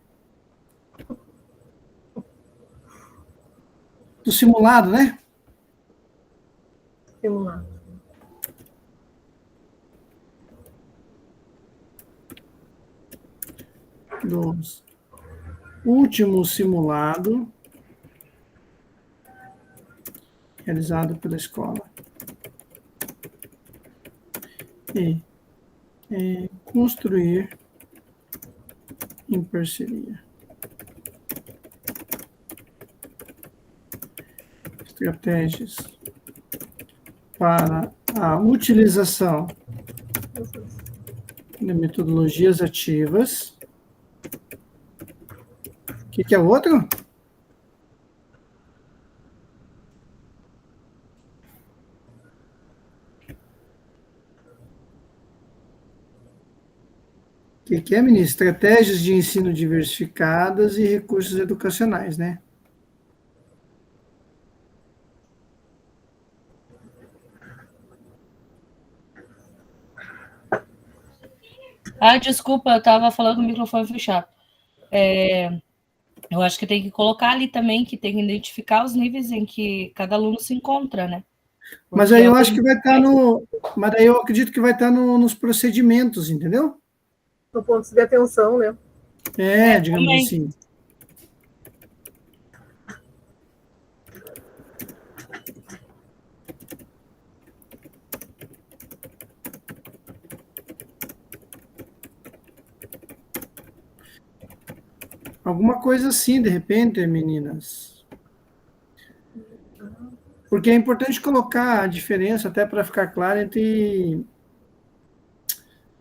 Do simulado, né? Simulado. Do último simulado realizado pela escola. E construir em parceria. Estratégias para a utilização de metodologias ativas. O que é o outro? O que é, menina? Estratégias de ensino diversificadas e recursos educacionais, né? Desculpa, eu estava falando com o microfone fechado. Eu acho que tem que colocar ali também, que tem que identificar os níveis em que cada aluno se encontra, né? Porque mas aí eu acho que vai estar no... Mas aí eu acredito que vai estar nos procedimentos, entendeu? No ponto de atenção, né? Digamos também. Assim. Alguma coisa assim, de repente, meninas. Porque é importante colocar a diferença, até para ficar claro, entre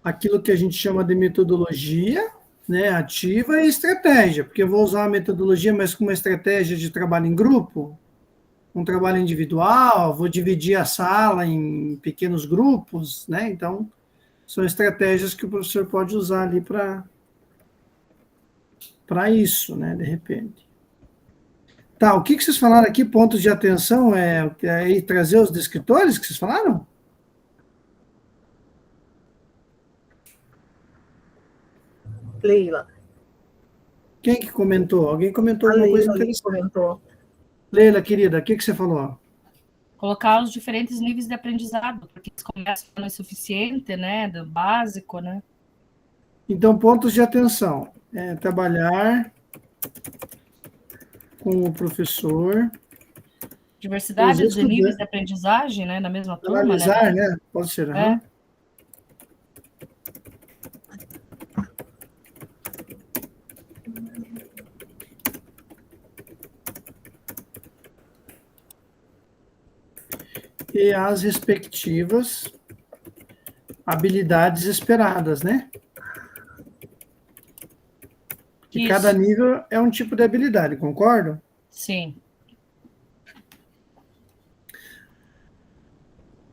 aquilo que a gente chama de metodologia, né, ativa, e estratégia. Porque eu vou usar uma metodologia, mas com uma estratégia de trabalho em grupo, um trabalho individual, vou dividir a sala em pequenos grupos, né? Então, são estratégias que o professor pode usar ali para isso, né, de repente. Tá, o que vocês falaram aqui, pontos de atenção, é trazer os descritores que vocês falaram? Leila. Quem que comentou? Alguém comentou alguma coisa interessante? Comentou. Leila, querida, o que você falou? Colocar os diferentes níveis de aprendizado, porque eles começam no insuficiente, né, do básico, né? Então, pontos de atenção. Trabalhar com o professor. Diversidade de níveis de aprendizagem, né, na mesma turma, analisar, né? Pode ser, E as respectivas habilidades esperadas, né? Que cada nível é um tipo de habilidade, concordo? Sim.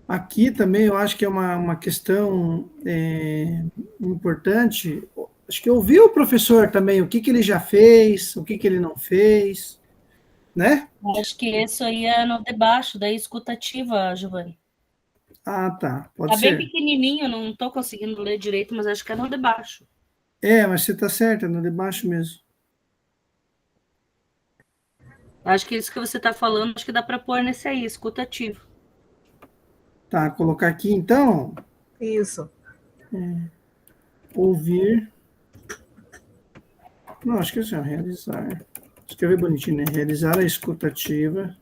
Aqui também eu acho que é uma questão importante. Acho que ouvir o professor também, o que ele já fez, o que ele não fez, né? Acho que isso aí é no debaixo da escutativa, Giovanni. Ah, tá. Pode ser. Tá bem pequenininho, não estou conseguindo ler direito, mas acho que é no debaixo. Mas você está certo, é no debaixo mesmo. Acho que isso que você está falando, acho que dá para pôr nesse aí, escutativo. Tá, colocar aqui então. Isso. Ouvir. Não, acho que é assim, realizar. Escrever bonitinho, né? Realizar a escutativa.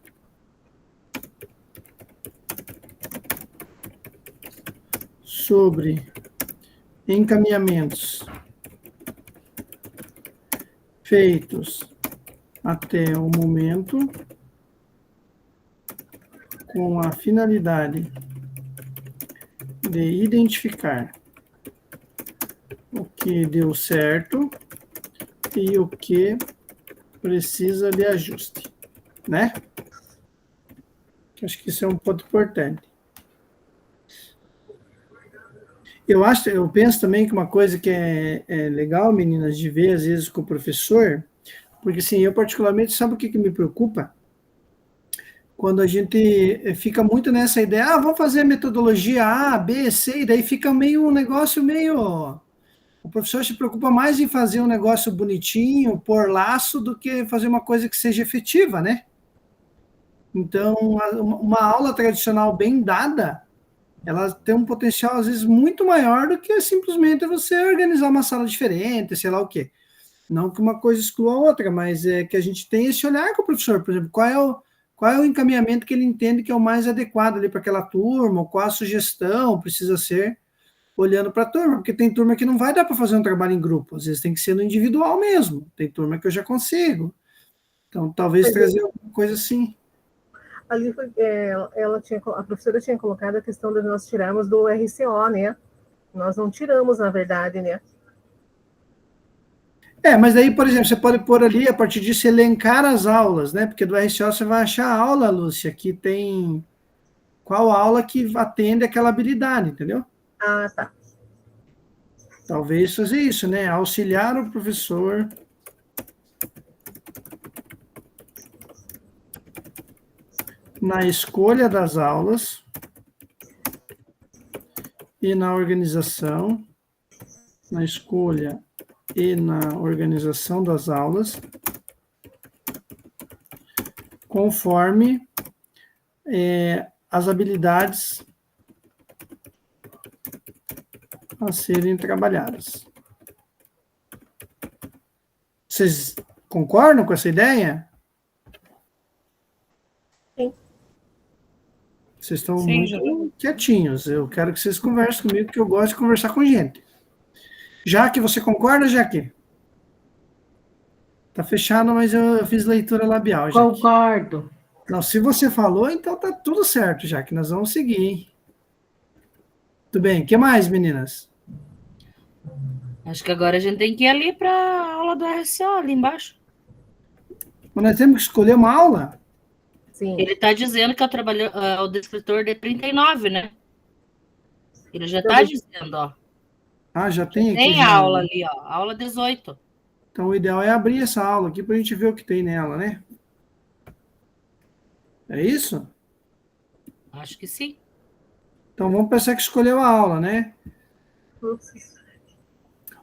Sobre encaminhamentos feitos até o momento com a finalidade de identificar o que deu certo e o que precisa de ajuste, né? Acho que isso é um ponto importante. Eu penso também que uma coisa que é legal, meninas, de ver às vezes com o professor, porque assim, eu particularmente, sabe o que me preocupa? Quando a gente fica muito nessa ideia, vamos fazer metodologia A, B, C, e daí fica um negócio meio... O professor se preocupa mais em fazer um negócio bonitinho, pôr laço, do que fazer uma coisa que seja efetiva, né? Então, uma aula tradicional bem dada, ela tem um potencial, às vezes, muito maior do que simplesmente você organizar uma sala diferente, sei lá o quê. Não que uma coisa exclua a outra, mas é que a gente tem esse olhar com o professor, por exemplo, qual é o encaminhamento que ele entende que é o mais adequado ali para aquela turma, ou qual a sugestão precisa ser olhando para a turma, porque tem turma que não vai dar para fazer um trabalho em grupo, às vezes tem que ser no individual mesmo, tem turma que eu já consigo. Então, talvez trazer alguma coisa assim. Ali a professora tinha colocado a questão de nós tirarmos do RCO, né? Nós não tiramos, na verdade, né? Mas daí, por exemplo, você pode pôr ali, a partir disso, elencar as aulas, né? Porque do RCO você vai achar a aula, Lúcia, que tem qual aula que atende aquela habilidade, entendeu? Ah, tá. Talvez fazer isso, né? Auxiliar o professor na escolha das aulas e na organização, na escolha e na organização das aulas, conforme as habilidades a serem trabalhadas. Vocês concordam com essa ideia? Sim. Vocês estão muito quietinhos. Eu quero que vocês conversem comigo, porque eu gosto de conversar com gente. Jaque, você concorda, Jaque? Tá fechado, mas eu fiz leitura labial, Jaque. Concordo. Não, se você falou, então tá tudo certo, Jaque. Nós vamos seguir, hein? Tudo bem. O que mais, meninas? Acho que agora a gente tem que ir ali para a aula do RCO, ali embaixo. Mas nós temos que escolher uma aula? Sim. Ele está dizendo que o descritor de 39, né? Ele já Então, está dizendo, ó. Ah, já tem aqui. Tem Já. aula ali, ó. Aula 18. Então, o ideal é abrir essa aula aqui para a gente ver o que tem nela, né? É isso? Acho que sim. Então, vamos para essa que escolheu a aula, né?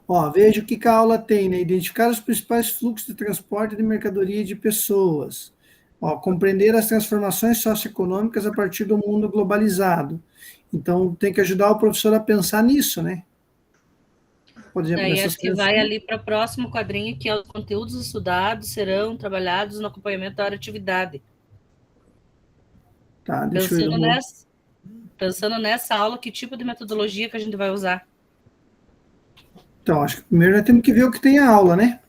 Ó, veja o que a aula tem, né? Identificar os principais fluxos de transporte de mercadoria e de pessoas. Ó, compreender as transformações socioeconômicas a partir do mundo globalizado. Então, tem que ajudar o professor a pensar nisso, né? Por exemplo, Daí nessas acho que vai questões. ali para o próximo quadrinho, que é os conteúdos estudados serão trabalhados no acompanhamento da atividade. Tá, deixa eu ver. Pensando nessa aula, que tipo de metodologia que a gente vai usar? Então, acho que primeiro nós temos que ver o que tem a aula, né?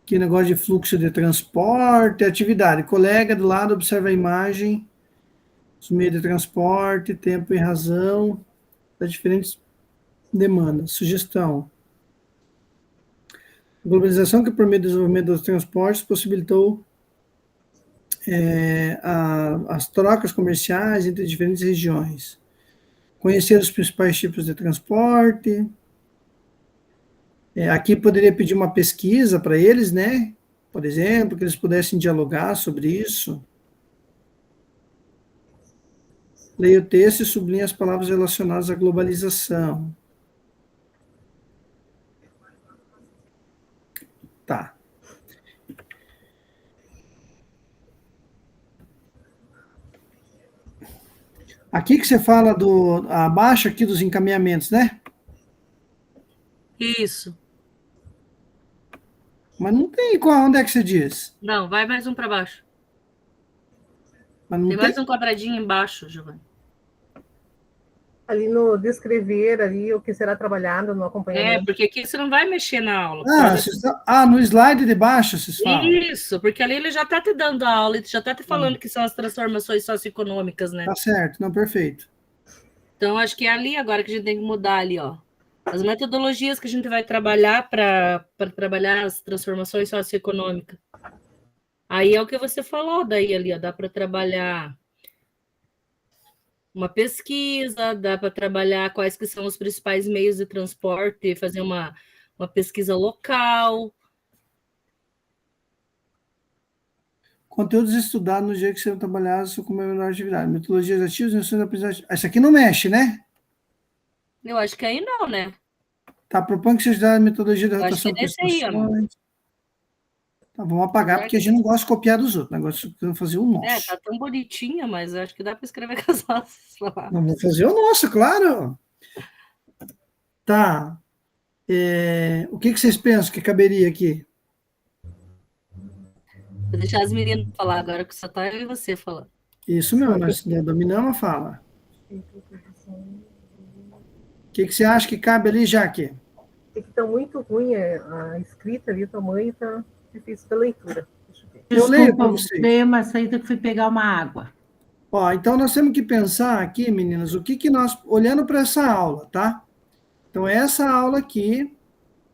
Que negócio de fluxo de transporte, atividade. Colega do lado observa a imagem, os meios de transporte, tempo e razão das diferentes demandas. Sugestão. A globalização que, por meio do desenvolvimento dos transportes, possibilitou as trocas comerciais entre diferentes regiões. Conhecer os principais tipos de transporte. Aqui poderia pedir uma pesquisa para eles, né? Por exemplo, que eles pudessem dialogar sobre isso. Leia o texto e sublinhe as palavras relacionadas à globalização. Tá. Aqui que você fala abaixo aqui dos encaminhamentos, né? Isso. Mas não tem onde é que você diz? Não, vai mais um para baixo. Mas não tem mais um quadradinho embaixo, Giovanni. Ali no descrever, ali, o que será trabalhado no acompanhamento. Porque aqui você não vai mexer na aula. No slide de baixo, vocês falam. Isso, porque ali ele já está te dando a aula, ele já está te falando que são as transformações socioeconômicas, né? Tá certo, não, perfeito. Então, acho que é ali agora que a gente tem que mudar ali, ó. As metodologias que a gente vai trabalhar para trabalhar as transformações socioeconômicas. Aí é o que você falou, daí ali, ó, dá para trabalhar uma pesquisa, dá para trabalhar quais que são os principais meios de transporte, fazer uma pesquisa local. Conteúdos estudados no dia que serão trabalhados como a menor atividade. Metodologias ativas e noções de aprendizagem. Essa aqui não mexe, né? Eu acho que aí não, né? Tá, propõe que seja estudada a metodologia de rotação por prestações. Tá, vamos apagar, porque a gente não gosta de copiar dos outros. Negócio de fazer o nosso. Tá tão bonitinha, mas acho que dá para escrever com as nossas palavras. Vamos fazer o nosso, claro. Tá. O que vocês pensam que caberia aqui? Vou deixar as meninas falar agora, que só tá eu e você falando. Isso mesmo, nós dominamos a fala. O que você acha que cabe ali, Jaque? É que está muito ruim a escrita ali, o tamanho está difícil da leitura. Eu leio para vocês. Dei uma saída que fui pegar uma água. Ó, então nós temos que pensar aqui, meninas, o que nós, olhando para essa aula, tá? Então, essa aula aqui,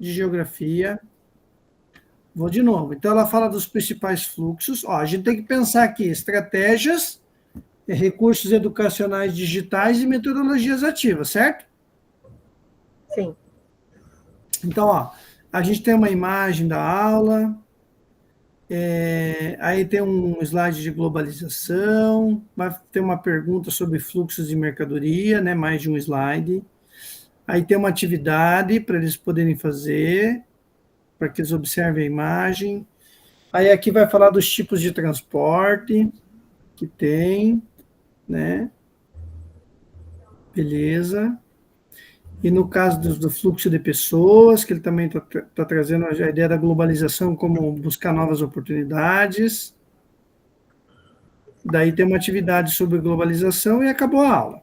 de geografia, vou de novo. Então, ela fala dos principais fluxos. Ó, a gente tem que pensar aqui, estratégias, recursos educacionais digitais e metodologias ativas, certo? Sim. Então, ó, a gente tem uma imagem da aula, aí tem um slide de globalização, vai ter uma pergunta sobre fluxos de mercadoria, né, mais de um slide. Aí tem uma atividade para eles poderem fazer, para que eles observem a imagem. Aí aqui vai falar dos tipos de transporte que tem, né? Beleza. E no caso do fluxo de pessoas, que ele também está trazendo a ideia da globalização como buscar novas oportunidades. Daí tem uma atividade sobre globalização e acabou a aula.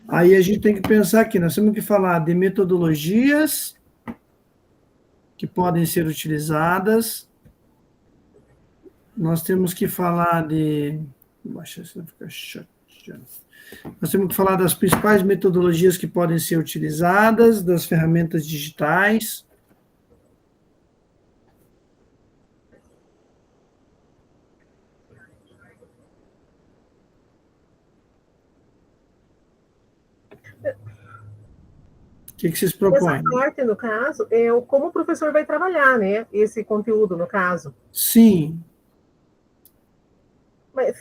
Aí a gente tem que pensar aqui, nós temos que falar de metodologias que podem ser utilizadas. Nós temos que falar de... Nós temos que falar das principais metodologias que podem ser utilizadas, das ferramentas digitais. que vocês Essa propõem? parte, no caso, é como o professor vai trabalhar, né? Esse conteúdo, no caso. Sim. Mas,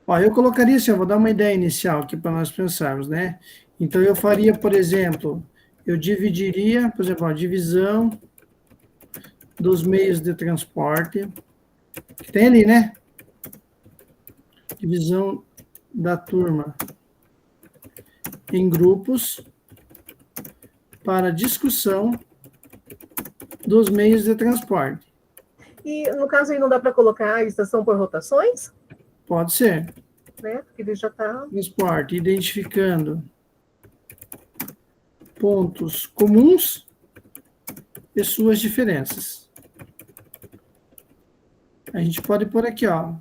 Ó, eu colocaria assim, eu vou dar uma ideia inicial aqui para nós pensarmos, né? Então, eu faria, por exemplo, eu dividiria, por exemplo, a divisão dos meios de transporte, que tem ali, né? Divisão da turma em grupos para discussão dos meios de transporte. e, no caso, aí não dá para colocar a estação por rotações? Pode ser. Né? Porque ele já está... Transporte, identificando pontos comuns e suas diferenças. A gente pode pôr aqui, ó.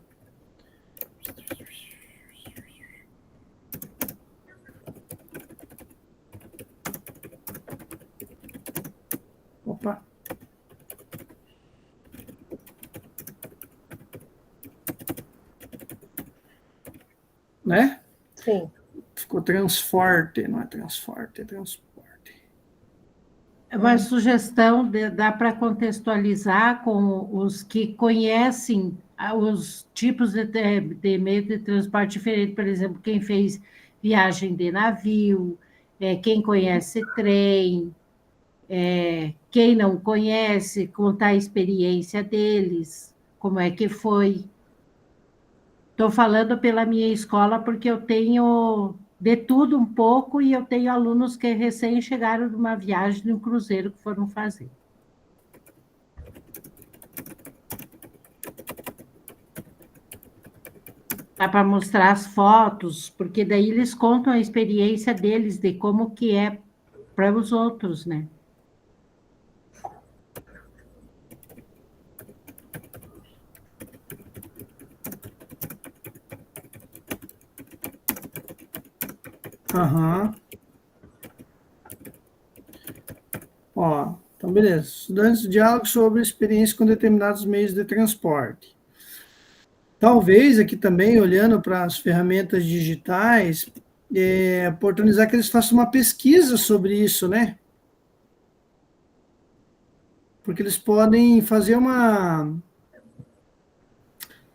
Opa. Né? Sim. Ficou transporte, não é transporte, é transporte. Uma sugestão, dá para contextualizar com os que conhecem os tipos de meio de transporte diferente, por exemplo, quem fez viagem de navio, quem conhece trem, quem não conhece, contar a experiência deles, como é que foi. Estou falando pela minha escola porque eu tenho de tudo um pouco e eu tenho alunos que recém chegaram de uma viagem de um cruzeiro que foram fazer. Dá para mostrar as fotos, porque daí eles contam a experiência deles, de como que é para os outros, né? Aham. Ó, então beleza. Estudantes, diálogo sobre experiência com determinados meios de transporte. Talvez aqui também, olhando para as ferramentas digitais, oportunizar que eles façam uma pesquisa sobre isso, né? Porque eles podem fazer uma...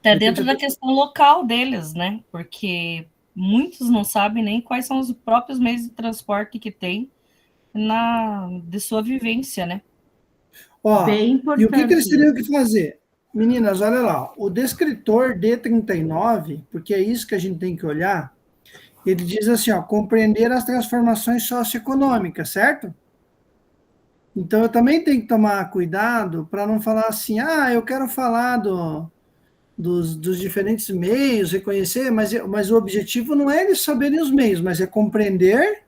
Até dentro da questão local deles, né? Porque muitos não sabem nem quais são os próprios meios de transporte que tem de sua vivência, né? Ó, bem importante. E o que eles teriam que fazer? Meninas, olha lá, o descritor D39, porque é isso que a gente tem que olhar, ele diz assim, ó, compreender as transformações socioeconômicas, certo? Então, eu também tenho que tomar cuidado para não falar assim, eu quero falar dos diferentes meios, reconhecer, mas o objetivo não é eles saberem os meios, mas é compreender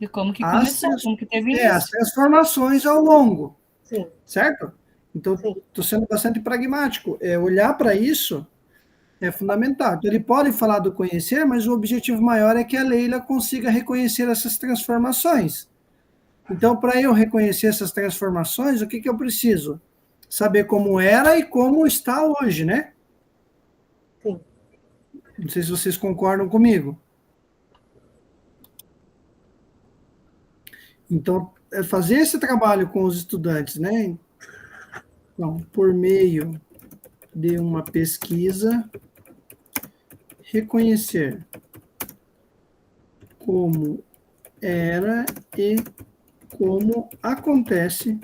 e como que começou, como que teve isso. As transformações ao longo. Sim. Certo? Então, estou sendo bastante pragmático. Olhar para isso é fundamental. Então, ele pode falar do conhecer, mas o objetivo maior é que a Leila consiga reconhecer essas transformações. Então, para eu reconhecer essas transformações, o que eu preciso? Saber como era e como está hoje, né? Sim. Não sei se vocês concordam comigo. Então, fazer esse trabalho com os estudantes, né? Então, por meio de uma pesquisa, reconhecer como era e como acontece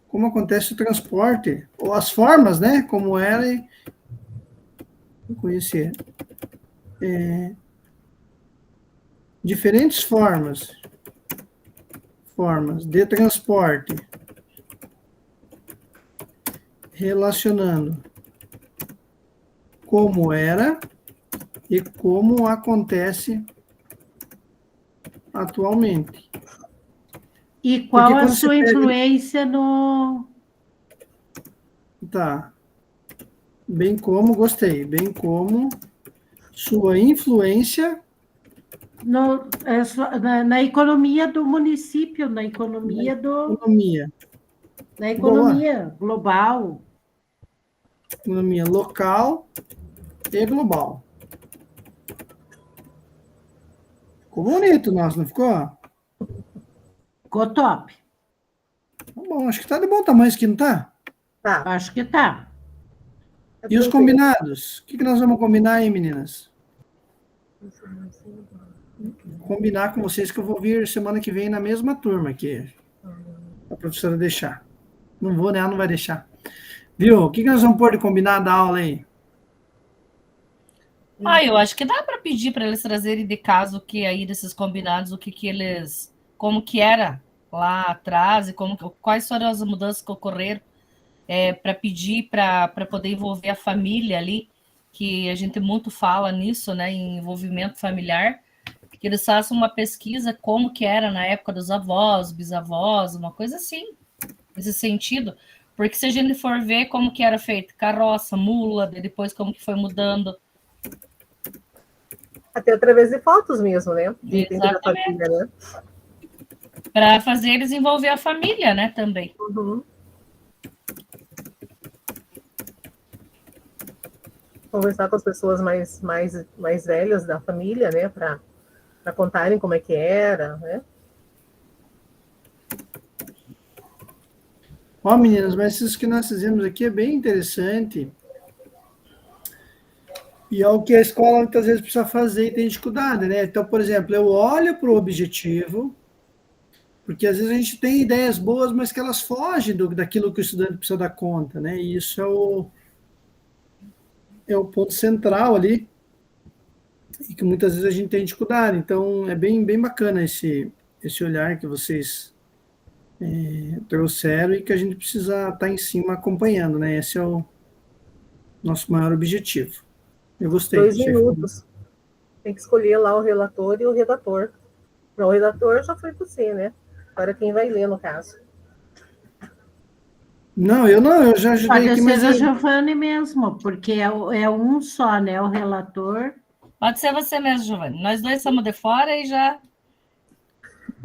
como acontece o transporte, ou as formas, né? Como era e reconhecer diferentes formas de transporte relacionando como era e como acontece atualmente. E qual a sua influência no... Tá. Bem como, gostei, bem como sua influência na economia do município, na economia global. Economia local e global. Ficou bonito, nosso, não ficou? Ficou top. Bom, acho que tá de bom tamanho isso aqui, não tá? Tá. Acho que tá. E os combinados? O que nós vamos combinar aí, meninas? Combinar com vocês que eu vou vir semana que vem na mesma turma aqui. A professora deixar. Não vou, né? Ela não vai deixar. Viu? O que nós vamos pôr de combinado da aula aí? Eu acho que dá para pedir para eles trazerem de caso que aí desses combinados, o que eles, como que era lá atrás e quais foram as mudanças que ocorreram, para pedir para poder envolver a família ali, que a gente muito fala nisso, né, em envolvimento familiar, que eles façam uma pesquisa como que era na época dos avós, bisavós, uma coisa assim, nesse sentido, porque se a gente for ver como que era feito carroça, mula, depois como que foi mudando. Até através de fotos mesmo, né? Exatamente. Né? Para fazer eles envolver a família, né, também. Uhum. Conversar com as pessoas mais velhas da família, né, para contarem como é que era, né? Ó, meninas, mas isso que nós fizemos aqui é bem interessante. E é o que a escola muitas vezes precisa fazer e tem dificuldade, né? Então, por exemplo, eu olho para o objetivo, porque às vezes a gente tem ideias boas, mas que elas fogem daquilo que o estudante precisa dar conta, né? E isso é o ponto central ali, e que muitas vezes a gente tem dificuldade. Então, é bem bacana esse olhar que vocês trouxeram e que a gente precisa estar em cima acompanhando, né? Esse é o nosso maior objetivo. Eu gostei. 2 minutos. Tem que escolher lá o relator e o redator. O redator já foi você, né? Agora quem vai ler, no caso. Não, eu já ajudei Pode aqui, ser mas a Giovane mesmo, porque é um só, né? O relator. Pode ser você mesmo, Giovane. Nós dois somos de fora e já...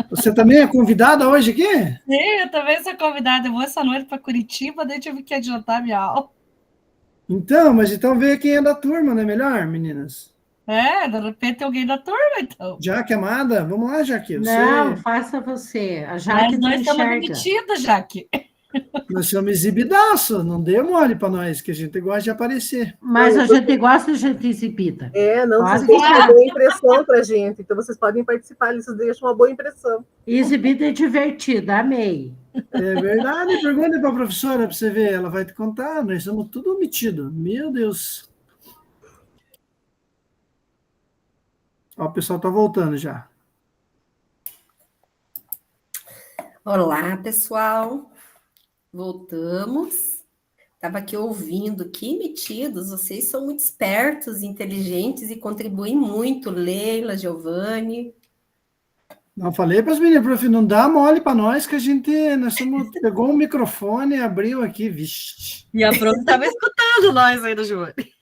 Você também é convidada hoje aqui? Sim, eu também sou convidada. Eu vou essa noite para Curitiba, daí tive que adiantar minha aula. Então vê quem é da turma, não é melhor, meninas? De repente alguém da turma, então. Jaque, amada, vamos lá, Jaque. Não, faça você. A Jaque não enxerga. Nós estamos demitidos, Jaque. Nós somos exibidaço, não dê mole para nós, que a gente gosta de aparecer. Mas a gente gosta de gente exibida. Vocês deixam uma boa impressão para a gente, então vocês podem participar, eles deixam uma boa impressão. Exibida é divertida, amei. É verdade, pergunta para a professora para você ver, ela vai te contar, nós somos tudo omitido, meu Deus. Ó, o pessoal está voltando já. Olá, pessoal. Voltamos. Estava aqui ouvindo, que metidos, vocês são muito espertos, inteligentes e contribuem muito, Leila, Giovane. Não, falei para as meninas, prof, não dá mole para nós, que pegou um microfone, abriu aqui, vixe. E a prof estava escutando nós aí do Giovane.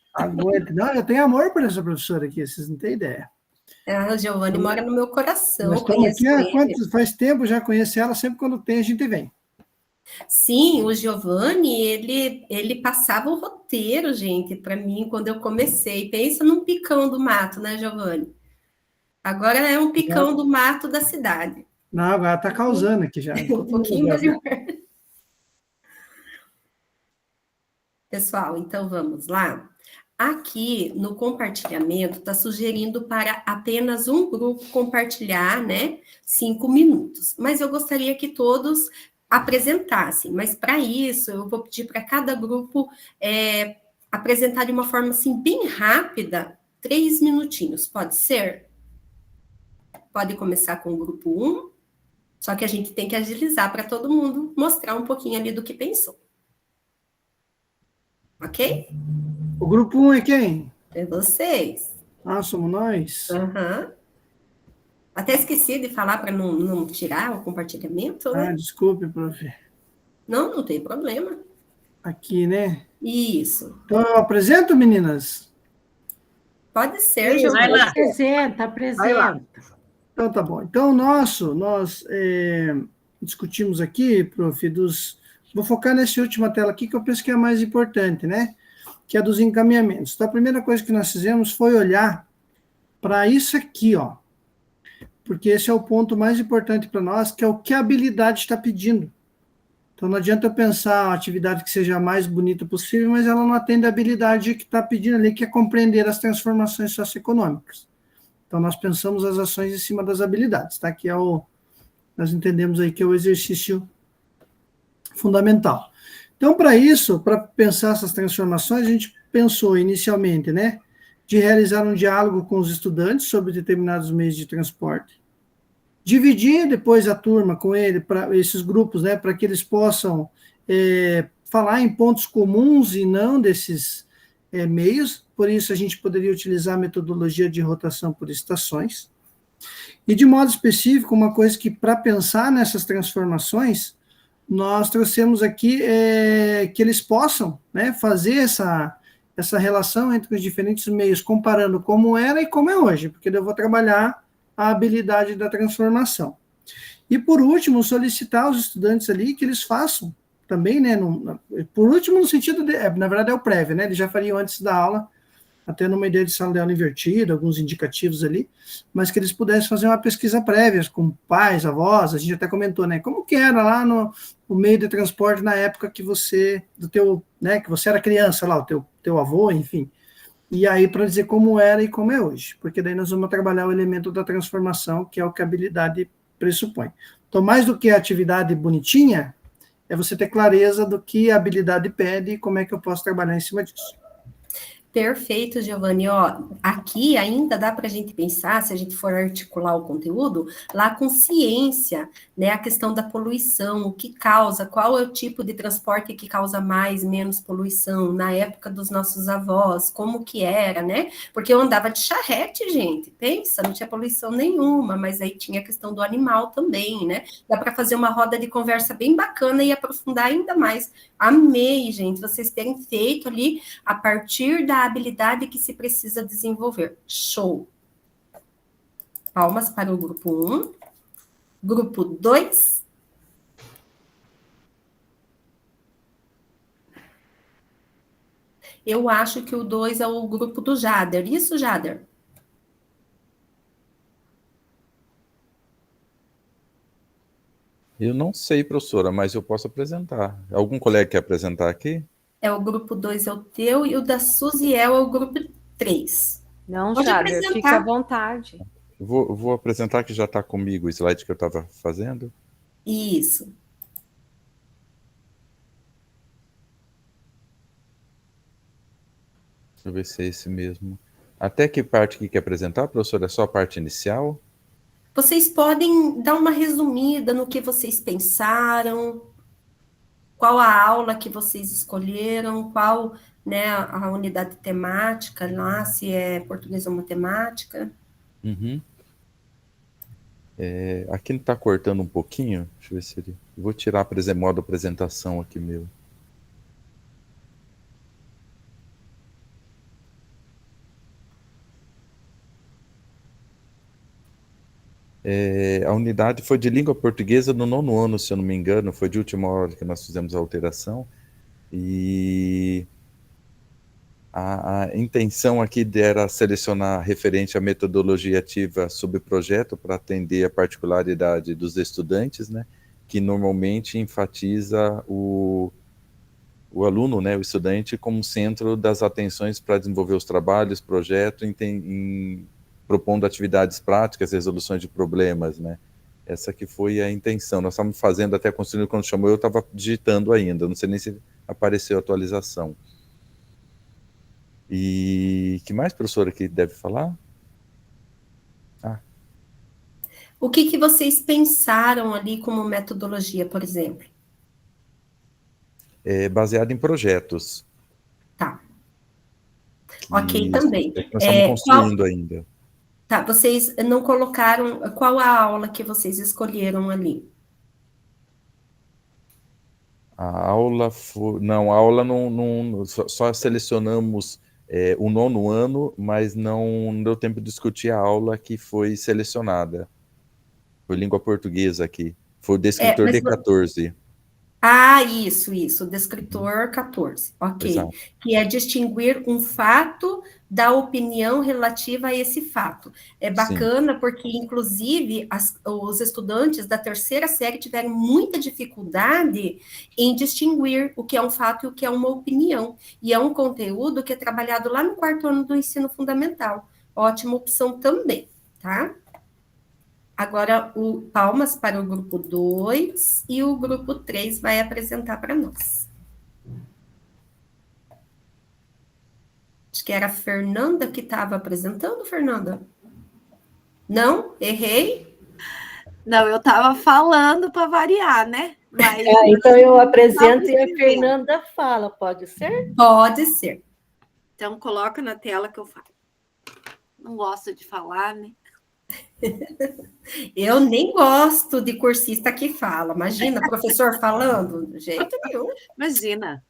Não, eu tenho amor por essa professora aqui, vocês não têm ideia. A Giovane mora no meu coração. Nós estamos aqui faz tempo, já conheço ela, sempre quando tem a gente vem. Sim, o Giovanni, ele passava o roteiro, gente, para mim, quando eu comecei. Pensa num picão do mato, né, Giovanni? Agora é um picão do mato da cidade. Não, agora está causando aqui já. Um pouquinho melhor. Pessoal, então vamos lá. Aqui no compartilhamento está sugerindo para apenas um grupo compartilhar, né, 5 minutos. Mas eu gostaria que todos apresentassem, mas para isso eu vou pedir para cada grupo apresentar de uma forma assim bem rápida, 3 minutinhos, pode ser? Pode começar com o grupo 1, só que a gente tem que agilizar para todo mundo mostrar um pouquinho ali do que pensou. Ok? O grupo 1 é quem? É vocês. Ah, somos nós? Uhum. Até esqueci de falar para não tirar o compartilhamento, né? Desculpe, prof. Não tem problema. Aqui, né? Isso. Então, eu apresento, meninas? Pode ser, Giovana. Vai lá. Apresenta. Então, tá bom. Então, nós discutimos aqui, prof, vou focar nessa última tela aqui, que eu penso que é a mais importante, né? Que é dos encaminhamentos. Então, a primeira coisa que nós fizemos foi olhar para isso aqui, ó. porque esse é o ponto mais importante para nós, que é o que a habilidade está pedindo. Então, não adianta eu pensar uma atividade que seja a mais bonita possível, mas ela não atende a habilidade que está pedindo ali, que é compreender as transformações socioeconômicas. Então, nós pensamos as ações em cima das habilidades, tá? Que é nós entendemos aí que é o exercício fundamental. Então, para isso, para pensar essas transformações, a gente pensou inicialmente, né, de realizar um diálogo com os estudantes sobre determinados meios de transporte, dividir depois a turma com ele, para esses grupos, né, para que eles possam falar em pontos comuns e não desses meios. Por isso, a gente poderia utilizar a metodologia de rotação por estações. E, de modo específico, uma coisa que, para pensar nessas transformações, nós trouxemos aqui que eles possam, né, fazer essa relação entre os diferentes meios, comparando como era e como é hoje, porque eu vou trabalhar a habilidade da transformação. E, por último, solicitar aos estudantes ali que eles façam também, né, por último, no sentido na verdade é o prévio, né, eles já fariam antes da aula, até numa ideia de sala de aula invertida, alguns indicativos ali, mas que eles pudessem fazer uma pesquisa prévia com pais, avós, a gente até comentou, né, como que era lá no meio de transporte na época que você, né, que você era criança lá, o teu avô, enfim, e aí para dizer como era e como é hoje, porque daí nós vamos trabalhar o elemento da transformação, que é o que a habilidade pressupõe. Então, mais do que a atividade bonitinha, é você ter clareza do que a habilidade pede e como é que eu posso trabalhar em cima disso. Perfeito, Giovanni. Ó, aqui ainda dá para a gente pensar, se a gente for articular o conteúdo, lá com ciência, né? A questão da poluição, o que causa, qual é o tipo de transporte que causa mais, menos poluição, na época dos nossos avós, como que era, né? Porque eu andava de charrete, gente, pensa, não tinha poluição nenhuma, mas aí tinha a questão do animal também, né? Dá para fazer uma roda de conversa bem bacana e aprofundar ainda mais. Amei, gente, vocês terem feito ali a partir da habilidade que se precisa desenvolver. Show! Palmas para o grupo 1. Grupo 2. Eu acho que o 2 é o grupo do Jader. Isso, Jader? Eu não sei, professora, mas eu posso apresentar. Algum colega quer apresentar aqui? O grupo 2 é o teu e o da Suziel é o grupo 3. Não, Pode Jader, apresentar. fique à vontade. Vou apresentar, que já está comigo o slide que eu estava fazendo. Isso. Deixa eu ver se é esse mesmo. Até que parte que quer apresentar, professora? É só a parte inicial? Vocês podem dar uma resumida no que vocês pensaram, qual a aula que vocês escolheram, qual, né, a unidade temática lá, se é português ou matemática. Uhum. Aqui não está cortando um pouquinho? Deixa eu ver se ele... Vou tirar modo apresentação aqui meu. A unidade foi de língua portuguesa no 9º ano, se eu não me engano, foi de última hora que nós fizemos a alteração, e a intenção aqui era selecionar referente à metodologia ativa sob projeto para atender a particularidade dos estudantes, né, que normalmente enfatiza o aluno, né, o estudante, como centro das atenções para desenvolver os trabalhos, projeto, propondo atividades práticas, resoluções de problemas, né? Essa que foi a intenção. Nós estávamos fazendo, até construindo, quando chamou, eu estava digitando ainda, não sei nem se apareceu a atualização. E que mais, professora, que deve falar? O que vocês pensaram ali como metodologia, por exemplo? Baseado em projetos. Tá. Ok, também. Nós estamos construindo ainda. Tá, vocês não colocaram... Qual a aula que vocês escolheram ali? A aula foi... Não, a aula não só selecionamos o 9º ano, mas não deu tempo de discutir a aula que foi selecionada. Foi língua portuguesa aqui. Foi o descritor D14. Ah, isso, descritor 14, ok. Exato. Que é distinguir um fato da opinião relativa a esse fato. É Sim. bacana porque, inclusive, os estudantes da terceira série tiveram muita dificuldade em distinguir o que é um fato e o que é uma opinião. E é um conteúdo que é trabalhado lá no 4º ano do ensino fundamental. Ótima opção também, tá? Agora, palmas para o grupo 2 e o grupo 3 vai apresentar para nós. Acho que era a Fernanda que estava apresentando, Fernanda? Não? Errei? Não, eu estava falando para variar, né? Mas então eu apresento e a Fernanda fala, pode ser? Pode ser. Então, coloca na tela que eu falo. Não gosto de falar, né? Eu nem gosto de cursista que fala. Imagina, professor falando, de jeito nenhum. Imagina.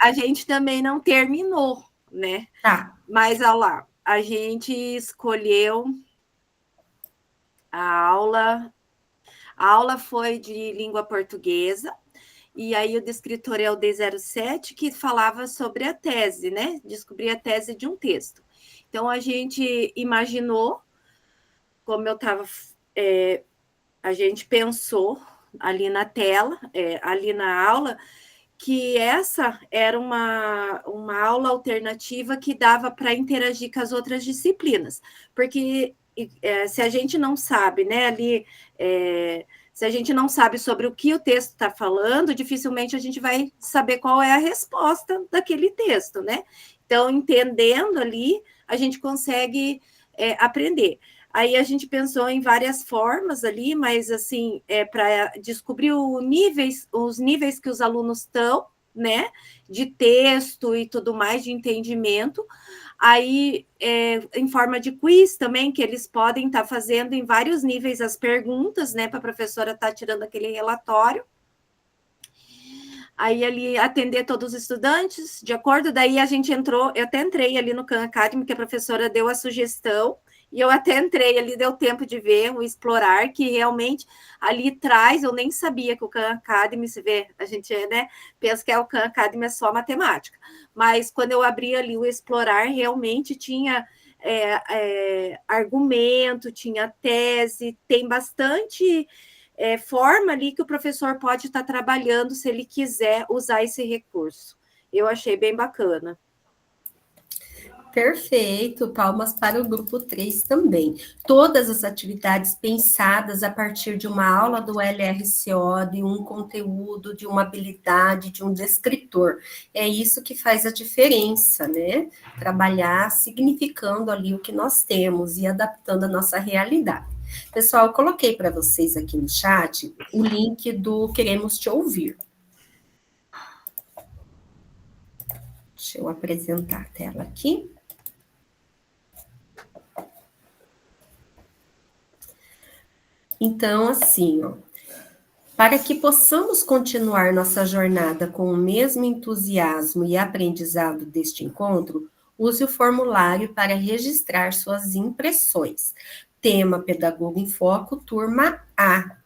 A gente também não terminou, né? Tá. Mas, olha lá, a gente escolheu a aula. A aula foi de língua portuguesa, e aí o descritor é o D07, que falava sobre a tese, né? Descobrir a tese de um texto. Então, a gente imaginou, como eu estava... a gente pensou ali na tela, ali na aula, que essa era uma aula alternativa que dava para interagir com as outras disciplinas. Porque se a gente não sabe, né, ali... se a gente não sabe sobre o que o texto está falando, dificilmente a gente vai saber qual é a resposta daquele texto, né? Então, entendendo ali, a gente consegue aprender. Aí a gente pensou em várias formas ali, mas assim, para descobrir os níveis que os alunos estão, né? De texto e tudo mais, de entendimento. Aí, em forma de quiz também, que eles podem estar fazendo em vários níveis as perguntas, né? Para a professora estar tirando aquele relatório. Aí, ali, atender todos os estudantes, de acordo? Daí, a gente entrou, eu até entrei ali no Khan Academy, que a professora deu a sugestão, e eu até entrei ali, deu tempo de ver o Explorar, que realmente ali traz, eu nem sabia que o Khan Academy, se vê, a gente, né, pensa que o Khan Academy é só matemática, mas quando eu abri ali o Explorar, realmente tinha argumento, tinha tese, tem bastante forma ali que o professor pode estar trabalhando se ele quiser usar esse recurso. Eu achei bem bacana. Perfeito, palmas para o grupo 3 também. Todas as atividades pensadas a partir de uma aula do LRCO, de um conteúdo, de uma habilidade, de um descritor. É isso que faz a diferença, né? Trabalhar significando ali o que nós temos e adaptando a nossa realidade. Pessoal, eu coloquei para vocês aqui no chat o link do Queremos Te Ouvir. Deixa eu apresentar a tela aqui. Então, assim, ó, para que possamos continuar nossa jornada com o mesmo entusiasmo e aprendizado deste encontro, use o formulário para registrar suas impressões. Tema Pedagogo em Foco, turma A.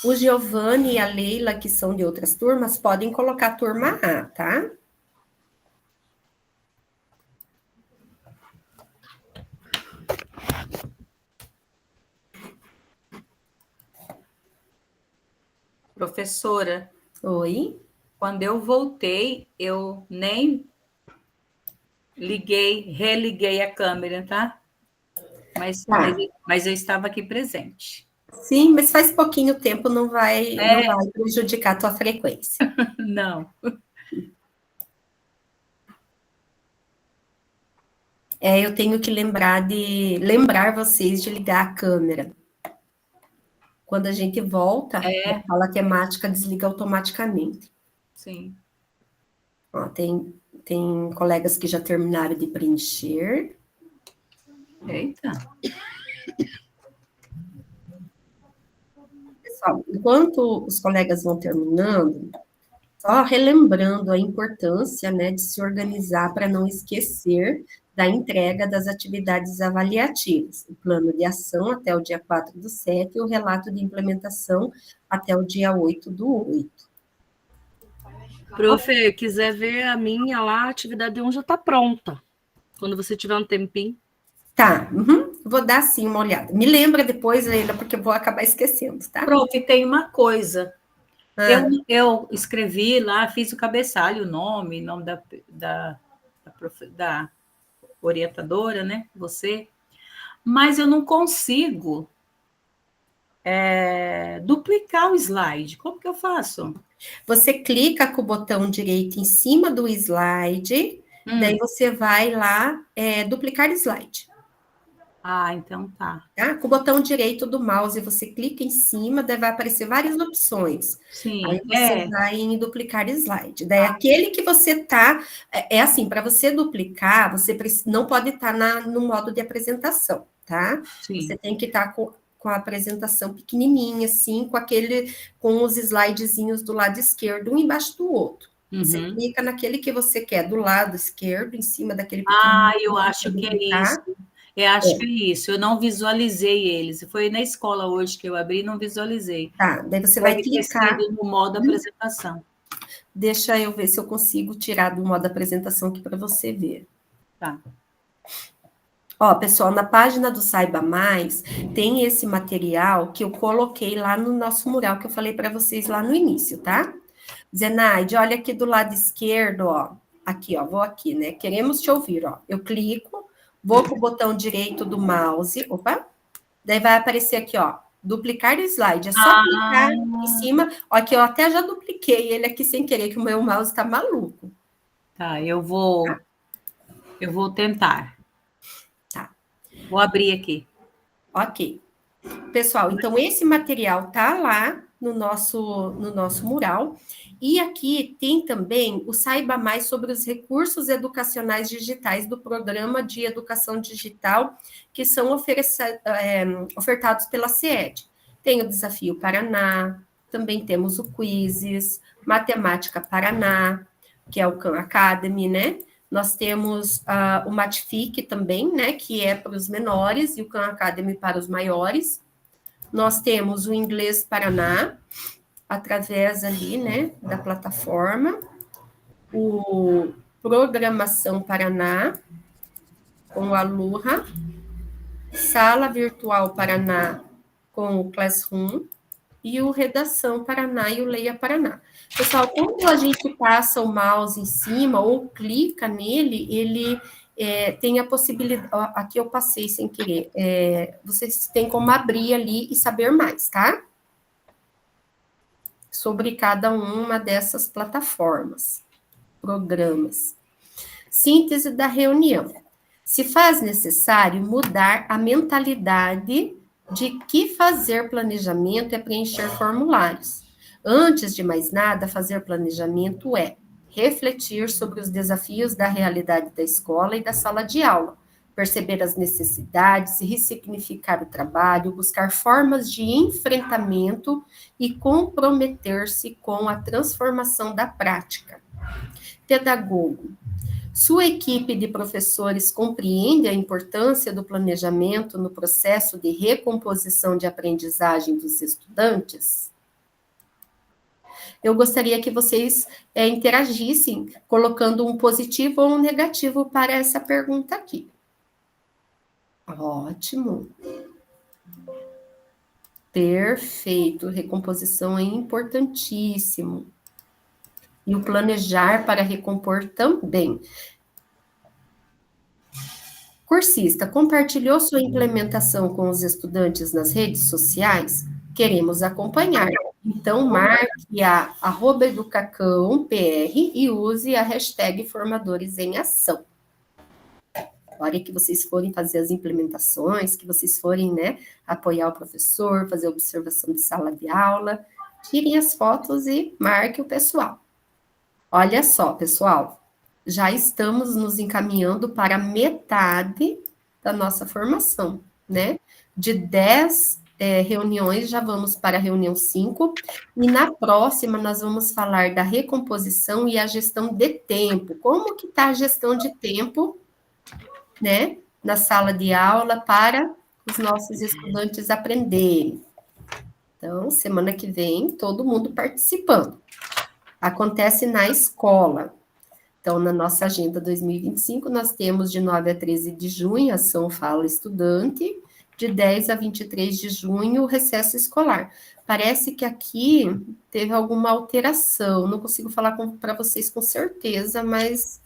O Giovanni e a Leila, que são de outras turmas, podem colocar turma A, tá? Professora. Oi? Quando eu voltei, eu nem religuei a câmera, tá? Mas eu estava aqui presente. Sim, mas faz pouquinho tempo, não vai prejudicar a tua frequência. Não. Eu tenho que lembrar vocês de ligar a câmera. Quando a gente volta, a sala temática desliga automaticamente. Sim. Ó, tem colegas que já terminaram de preencher. Eita. Pessoal, enquanto os colegas vão terminando, Só relembrando a importância, né, de se organizar para não esquecer da entrega das atividades avaliativas, o plano de ação até o dia 4/7 e o relato de implementação até o dia 8/8. Profe, quiser ver a minha lá, a atividade 1 já está pronta. Quando você tiver um tempinho. Tá, vou dar sim uma olhada. Me lembra depois, Leila, porque eu vou acabar esquecendo, tá? Prof, tem uma coisa. Eu escrevi lá, fiz o cabeçalho, o nome da orientadora, né? Você. Mas eu não consigo duplicar o slide. Como que eu faço? Você clica com o botão direito em cima do slide, daí você vai lá, duplicar slide. Ah, então tá. Com o botão direito do mouse, você clica em cima, daí vai aparecer várias opções. Sim, aí você vai em duplicar slide. Daí aquele que você tá... assim, para você duplicar, você não pode estar no modo de apresentação, tá? Sim. Você tem que estar com a apresentação pequenininha, assim, com os slidezinhos do lado esquerdo, um embaixo do outro. Você clica naquele que você quer, do lado esquerdo, em cima daquele pequenininho. Eu acho que é isso. Eu acho que é isso. Eu não visualizei eles. Foi na escola hoje que eu abri e não visualizei. Tá, daí você vai clicar no modo apresentação. Deixa eu ver se eu consigo tirar do modo apresentação aqui para você ver. Tá. Ó, pessoal, na página do Saiba Mais, tem esse material que eu coloquei lá no nosso mural, que eu falei para vocês lá no início, tá? Zenaide, olha aqui do lado esquerdo, ó. Aqui, ó, vou aqui, né? Queremos te ouvir, ó. Eu clico, vou com o botão direito do mouse, opa, daí vai aparecer aqui, ó, duplicar o slide, é só clicar em cima, ó, aqui eu até já dupliquei ele aqui sem querer, que o meu mouse tá maluco. Tá, eu vou tentar. Tá. Vou abrir aqui. Ok. Pessoal, então esse material tá lá no nosso mural, e aqui tem também o Saiba Mais sobre os recursos educacionais digitais do Programa de Educação Digital, que são ofertados pela CED. Tem o Desafio Paraná, também temos o Quizzes, Matemática Paraná, que é o Khan Academy, né? Nós temos o Matific também, né? Que é para os menores, e o Khan Academy para os maiores. Nós temos o Inglês Paraná, através ali, né, da plataforma, o Programação Paraná, com a Lurra, Sala Virtual Paraná, com o Classroom, e o Redação Paraná e o Leia Paraná. Pessoal, quando a gente passa o mouse em cima ou clica nele, ele tem a possibilidade... Aqui eu passei sem querer. Vocês têm como abrir ali e saber mais, tá? Sobre cada uma dessas plataformas, programas. Síntese da reunião. Se faz necessário mudar a mentalidade de que fazer planejamento é preencher formulários. Antes de mais nada, fazer planejamento é refletir sobre os desafios da realidade da escola e da sala de aula, perceber as necessidades, ressignificar o trabalho, buscar formas de enfrentamento e comprometer-se com a transformação da prática. Pedagogo. Sua equipe de professores compreende a importância do planejamento no processo de recomposição de aprendizagem dos estudantes? Eu gostaria que vocês interagissem, colocando um positivo ou um negativo para essa pergunta aqui. Ótimo. Perfeito. Recomposição é importantíssimo. E o planejar para recompor também. Cursista, compartilhou sua implementação com os estudantes nas redes sociais? Queremos acompanhar. Então, marque a @educacãopr e use a hashtag Formadores em Ação. Na hora que vocês forem fazer as implementações, que vocês forem, né, apoiar o professor, fazer observação de sala de aula, tirem as fotos e marque o pessoal. Olha só, pessoal, já estamos nos encaminhando para metade da nossa formação, né? De 10 reuniões, já vamos para a reunião 5, e na próxima nós vamos falar da recomposição e a gestão de tempo. Como que está a gestão de tempo, né, na sala de aula para os nossos estudantes aprenderem. Então, semana que vem, todo mundo participando. Acontece na escola. Então, na nossa agenda 2025, nós temos de 9 a 13 de junho, ação Fala Estudante, de 10 a 23 de junho, o recesso escolar. Parece que aqui teve alguma alteração, não consigo falar para vocês com certeza, mas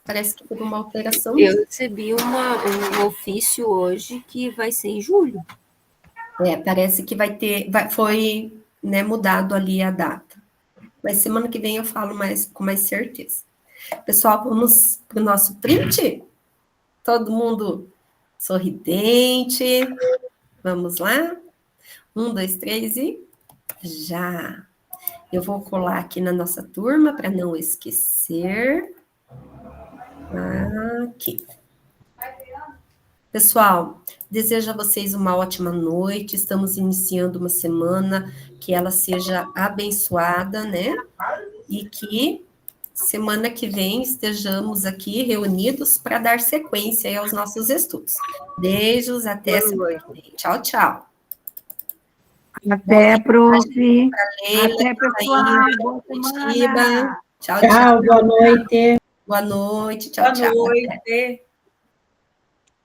parece que teve uma alteração. Eu recebi um ofício hoje que vai ser em julho. Parece que foi, né, mudado ali a data. Mas semana que vem eu falo com mais certeza. Pessoal, vamos para o nosso print? Todo mundo sorridente. Vamos lá? 1, 2, 3 e já. Eu vou colar aqui na nossa turma para não esquecer. Aqui. Pessoal, desejo a vocês uma ótima noite. Estamos iniciando uma semana que ela seja abençoada, né? E que semana que vem estejamos aqui reunidos para dar sequência aí aos nossos estudos. Beijos, até semana que vem. Tchau, tchau. Até, prof. Até, pessoal. Boa Curitiba. Tchau, tchau. Tchau, boa noite. Boa noite, tchau, tchau. Boa noite.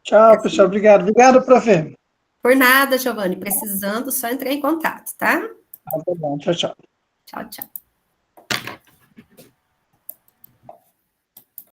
Tchau, pessoal. Obrigado. Obrigado, prof. Por nada, Giovanni. Precisando, só entrar em contato, tá? Tá bom. Tchau, tchau. Tchau, tchau.